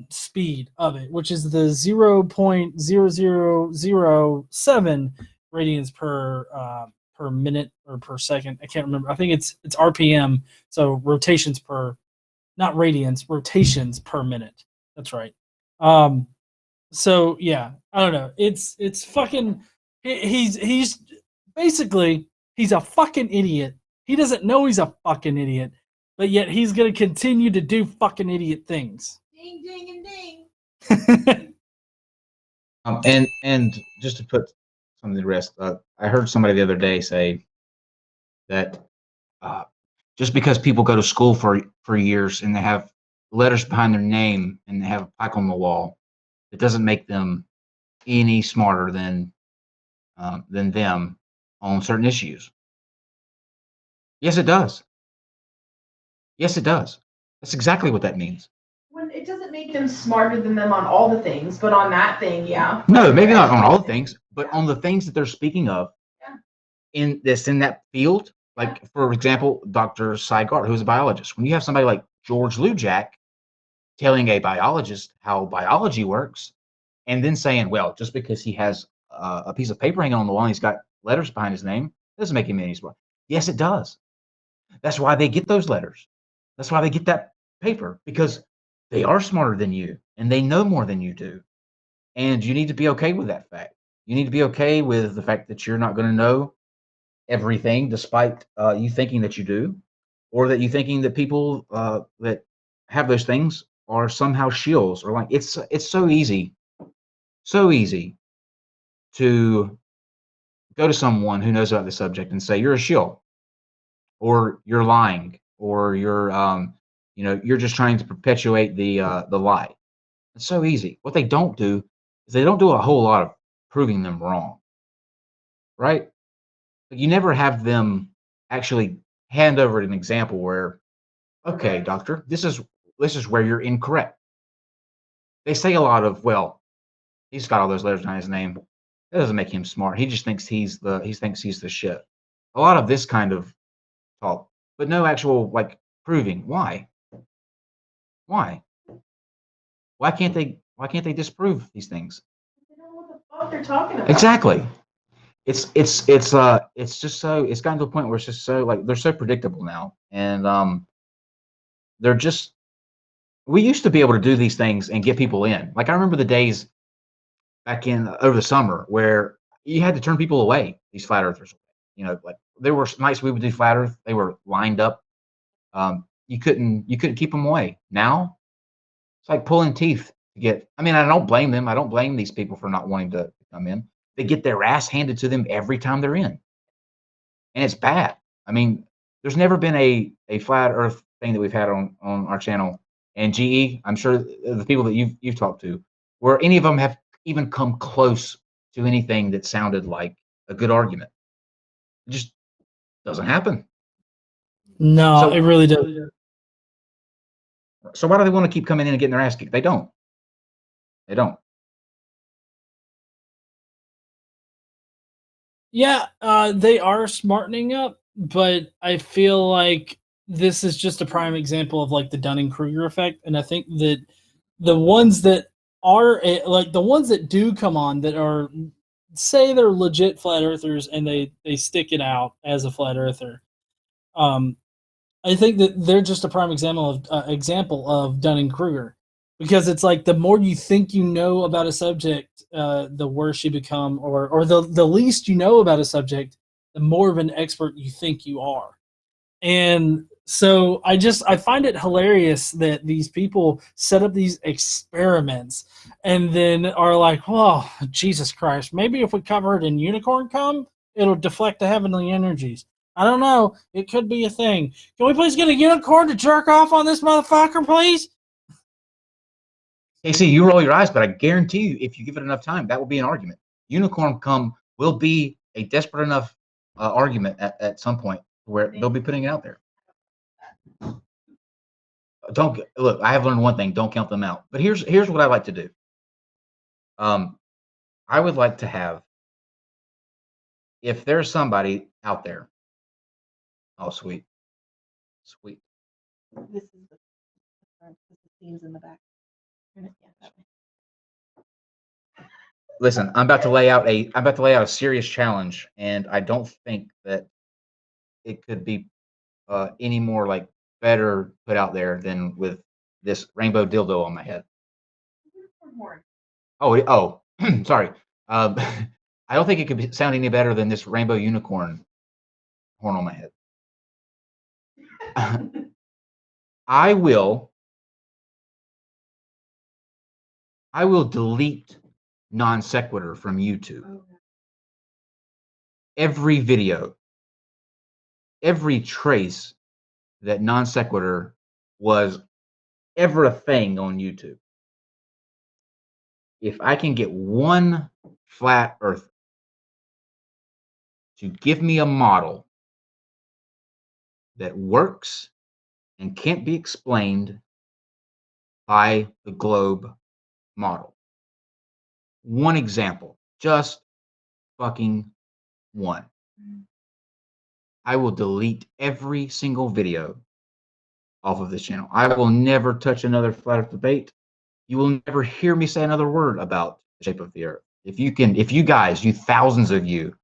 speed of it, which is the 0.0007 radians per minute or per second. I can't remember. I think it's RPM, so rotations per, not radians, rotations per minute. That's right. So yeah, I don't know. It's fucking. He's basically, he's a fucking idiot. He doesn't know he's a fucking idiot, but yet he's gonna continue to do fucking idiot things. Ding, ding, and ding. And just to put some of the rest, I heard somebody the other day say that just because people go to school for years and they have letters behind their name and they have a plaque on the wall, it doesn't make them any smarter than them on certain issues. Yes, it does. Yes, it does. That's exactly what that means. When it doesn't make them smarter than them on all the things, but on that thing, yeah. No, maybe not on all the things, but on the things that they're speaking of, yeah, in that field. Like, for example, Dr. Saigar, who's a biologist. When you have somebody like George Lujack telling a biologist how biology works, and then saying, well, just because he has a piece of paper hanging on the wall and he's got letters behind his name, doesn't make him any smarter. Yes, it does. That's why they get those letters. That's why they get that paper, because they are smarter than you and they know more than you do. And you need to be okay with that fact. You need to be okay with the fact that you're not going to know everything, despite you thinking that you do, or that you thinking that people that have those things are somehow shills, or like it's so easy to go to someone who knows about the subject and say you're a shill, or you're lying, or you're you're just trying to perpetuate the lie. It's so easy. What they don't do is they don't do a whole lot of proving them wrong, right? But you never have them actually hand over an example where, okay, doctor, this is where you're incorrect. They say a lot of, well, he's got all those letters behind his name. That doesn't make him smart. He just thinks he's the shit. A lot of this kind of talk, but no actual like proving. Why? Why can't they disprove these things? They don't know what the fuck they're talking about. Exactly. It's just so, it's gotten to a point where it's just so, like, they're so predictable now, and they're just, we used to be able to do these things and get people in. Like, I remember the days back in over the summer where you had to turn people away, these flat earthers. You know, like there were nights we would do flat earth, they were lined up. You couldn't keep them away. Now it's like pulling teeth to get. I mean, I don't blame them. I don't blame these people for not wanting to come in. They get their ass handed to them every time they're in, and it's bad. I mean, there's never been a flat Earth thing that we've had on our channel. And GE, I'm sure the people that you've talked to, where any of them have even come close to anything that sounded like a good argument. It just doesn't happen. No, So it really doesn't. So why do they want to keep coming in and getting their ass kicked? They don't. They don't. Yeah, they are smartening up, but I feel like this is just a prime example of like the Dunning-Kruger effect, and I think that the ones that are like the ones that do come on that are say they're legit flat earthers and they stick it out as a flat earther. I think that they're just a prime example of Dunning-Kruger, because it's like the more you think you know about a subject, the worse you become, or the least you know about a subject, the more of an expert you think you are. And so I find it hilarious that these people set up these experiments and then are like, "Whoa, Jesus Christ! Maybe if we cover it in unicorn cum, it'll deflect the heavenly energies." I don't know. It could be a thing. Can we please get a unicorn to jerk off on this motherfucker, please? Hey, see, you roll your eyes, but I guarantee you, if you give it enough time, that will be an argument. Unicorn cum will be a desperate enough argument at some point where they'll be putting it out there. Don't look. I have learned one thing: don't count them out. But here's what I like to do. I would like to have, if there's somebody out there. Oh, sweet. This is the themes in the back. You're gonna stand that way. Listen, I'm about to lay out a serious challenge, and I don't think that it could be any more like better put out there than with this rainbow dildo on my head. Oh, sorry. I don't think it could sound any better than this rainbow unicorn horn on my head. I will delete non sequitur from YouTube. Every video, every trace that non sequitur was ever a thing on YouTube. If I can get one flat earth to give me a model that works and can't be explained by the globe model. One example, just fucking one. I will delete every single video off of this channel. I will never touch another flat earth debate. You will never hear me say another word about the shape of the earth. If you guys, you thousands of you,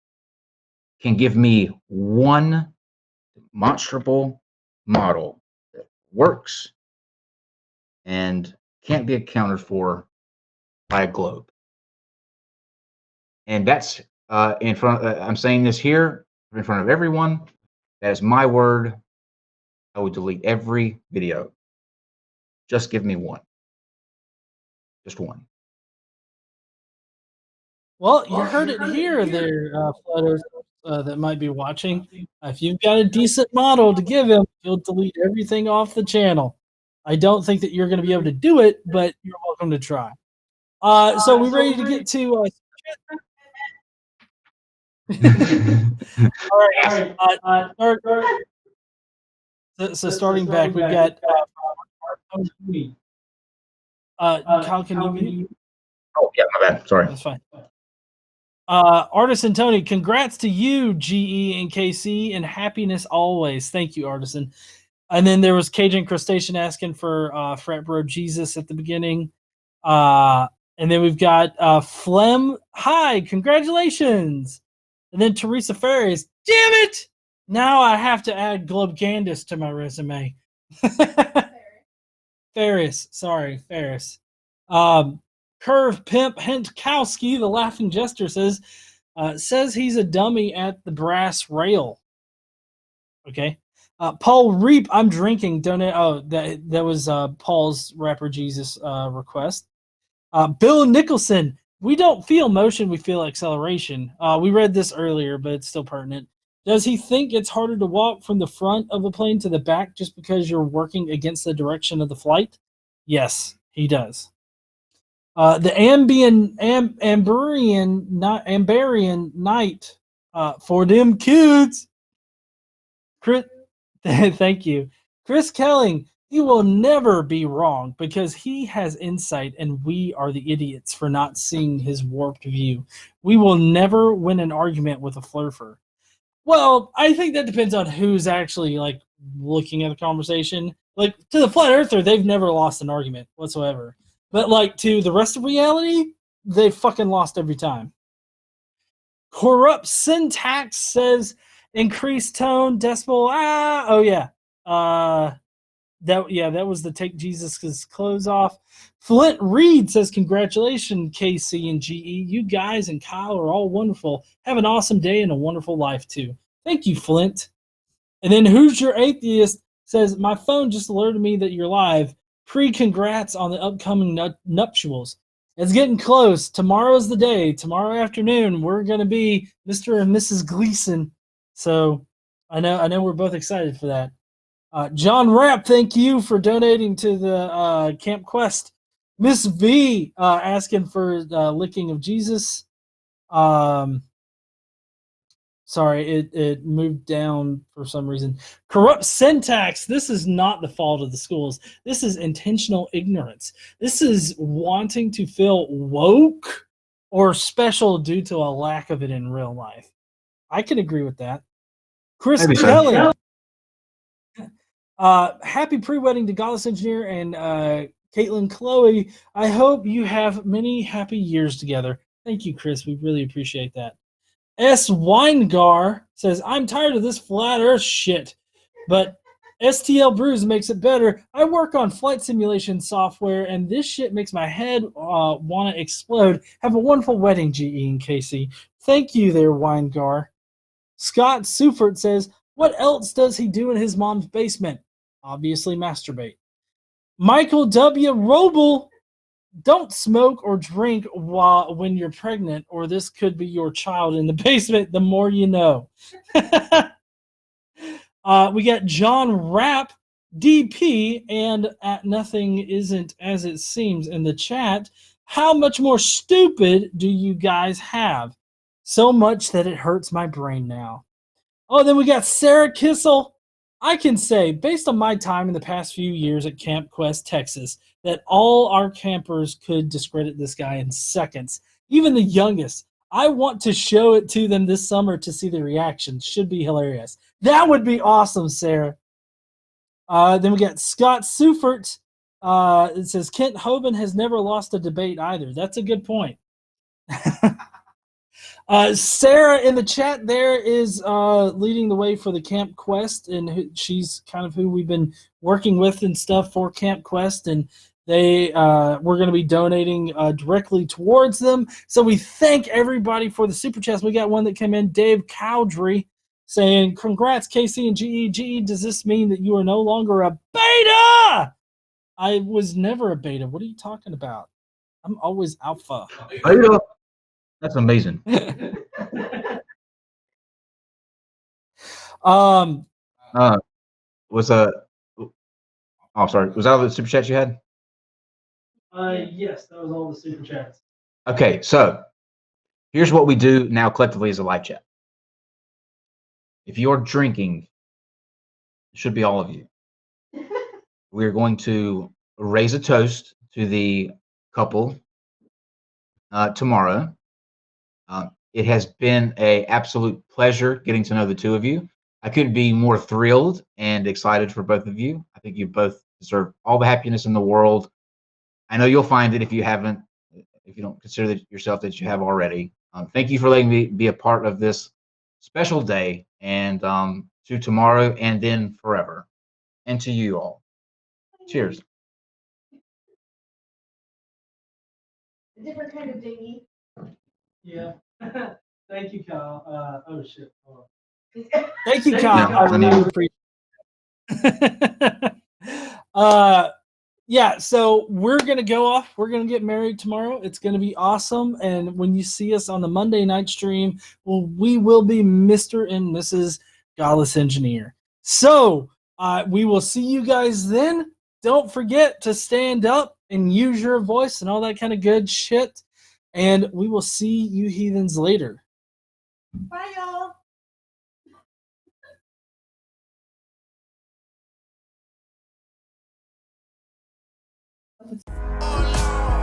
can give me one demonstrable model that works and can't be accounted for by a globe. And that's in front. I'm saying this here in front of everyone. That is my word. I would delete every video. Just give me one. Just one. Well, you heard it here, there, flat earthers that might be watching. If you've got a decent model to give him, he'll delete everything off the channel. I don't think that you're going to be able to do it, but you're welcome to try. So we're ready to get to. All right. So starting back, we've got. Kyle, can you mute? Oh yeah, my bad. Sorry. That's fine. Artisan Tony, congrats to you, GE and KC, and happiness always. Thank you, Artisan. And then there was Cajun Crustacean asking for Frat Bro Jesus at the beginning. And then we've got Flem. Hi, congratulations. And then Teresa Ferris. Damn it! Now I have to add Globe Candace to my resume. Ferris. Sorry, Ferris. Curve Pimp Hentkowski, the laughing jester, says he's a dummy at the brass rail. Okay. Paul Reap, I'm drinking. Donate. Oh, that was Paul's Rapper Jesus request. Bill Nicholson, we don't feel motion, we feel acceleration. We read this earlier, but it's still pertinent. Does he think it's harder to walk from the front of the plane to the back just because you're working against the direction of the flight? Yes, he does. The Ambarian Night for them kids. Thank you. Chris Kelling, he will never be wrong because he has insight and we are the idiots for not seeing his warped view. We will never win an argument with a flurfer. Well, I think that depends on who's actually like looking at the conversation. Like to the flat earther, they've never lost an argument whatsoever. But like to the rest of reality, they fucking lost every time. Corrupt Syntax says increased tone, decibel. Oh yeah. That was the take Jesus' clothes off. Flint Reed says, congratulations, KC and GE. You guys and Kyle are all wonderful. Have an awesome day and a wonderful life, too. Thank you, Flint. And then Who's Your Atheist says, my phone just alerted me that you're live. Pre-congrats on the upcoming nuptials. It's getting close. Tomorrow's the day. Tomorrow afternoon, we're going to be Mr. and Mrs. Gleason. So I know we're both excited for that. John Rapp, thank you for donating to the Camp Quest. Miss V asking for licking of Jesus. Sorry, it moved down for some reason. Corrupt Syntax. This is not the fault of the schools. This is intentional ignorance. This is wanting to feel woke or special due to a lack of it in real life. I can agree with that. Chris Kelly. Happy pre-wedding to Godless Engineer and Caitlin Chloe. I hope you have many happy years together. Thank you, Chris. We really appreciate that. S. Weingar says, I'm tired of this flat earth shit, but STL Brews makes it better. I work on flight simulation software, and this shit makes my head want to explode. Have a wonderful wedding, GE and Casey. Thank you there, Weingar. Scott Sufert says, what else does he do in his mom's basement? Obviously masturbate. Michael W. Roble, don't smoke or drink when you're pregnant, or this could be your child in the basement. The more you know. We got John Rapp, DP, and at Nothing Isn't As It Seems in the chat. How much more stupid do you guys have? So much that it hurts my brain now. Oh, then we got Sarah Kissel. I can say, based on my time in the past few years at Camp Quest, Texas, that all our campers could discredit this guy in seconds. Even the youngest. I want to show it to them this summer to see the reactions. Should be hilarious. That would be awesome, Sarah. Then we got Scott Sufert. It says, Kent Hovind has never lost a debate either. That's a good point. Sarah in the chat there is leading the way for the Camp Quest, and she's kind of who we've been working with and stuff for Camp Quest, and we're going to be donating directly towards them. So we thank everybody for the super chats. We got one that came in, Dave Cowdrey, saying, congrats, KC and GE. GE, does this mean that you are no longer a beta? I was never a beta. What are you talking about? I'm always alpha. Beta? That's amazing. Was sorry. Was that all the super chats you had? Yes, that was all the super chats. Okay, so here's what we do now collectively as a live chat. If you're drinking, it should be all of you. We're going to raise a toast to the couple tomorrow. It has been an absolute pleasure getting to know the two of you. I couldn't be more thrilled and excited for both of you. I think you both deserve all the happiness in the world. I know you'll find it if you don't consider yourself that you have already. Thank you for letting me be a part of this special day, and to tomorrow and then forever. And to you all. Cheers. A different kind of dinghy. Yeah. Thank you, Kyle. Oh shit. Thank you, Kyle. Yeah, I I know. really appreciate it. Yeah, so we're gonna go off. We're gonna get married tomorrow. It's gonna be awesome. And when you see us on the Monday night stream, we will be Mr. and Mrs. Godless Engineer. So we will see you guys then. Don't forget to stand up and use your voice and all that kind of good shit. And we will see you heathens later. Bye, y'all. Oh, Lord.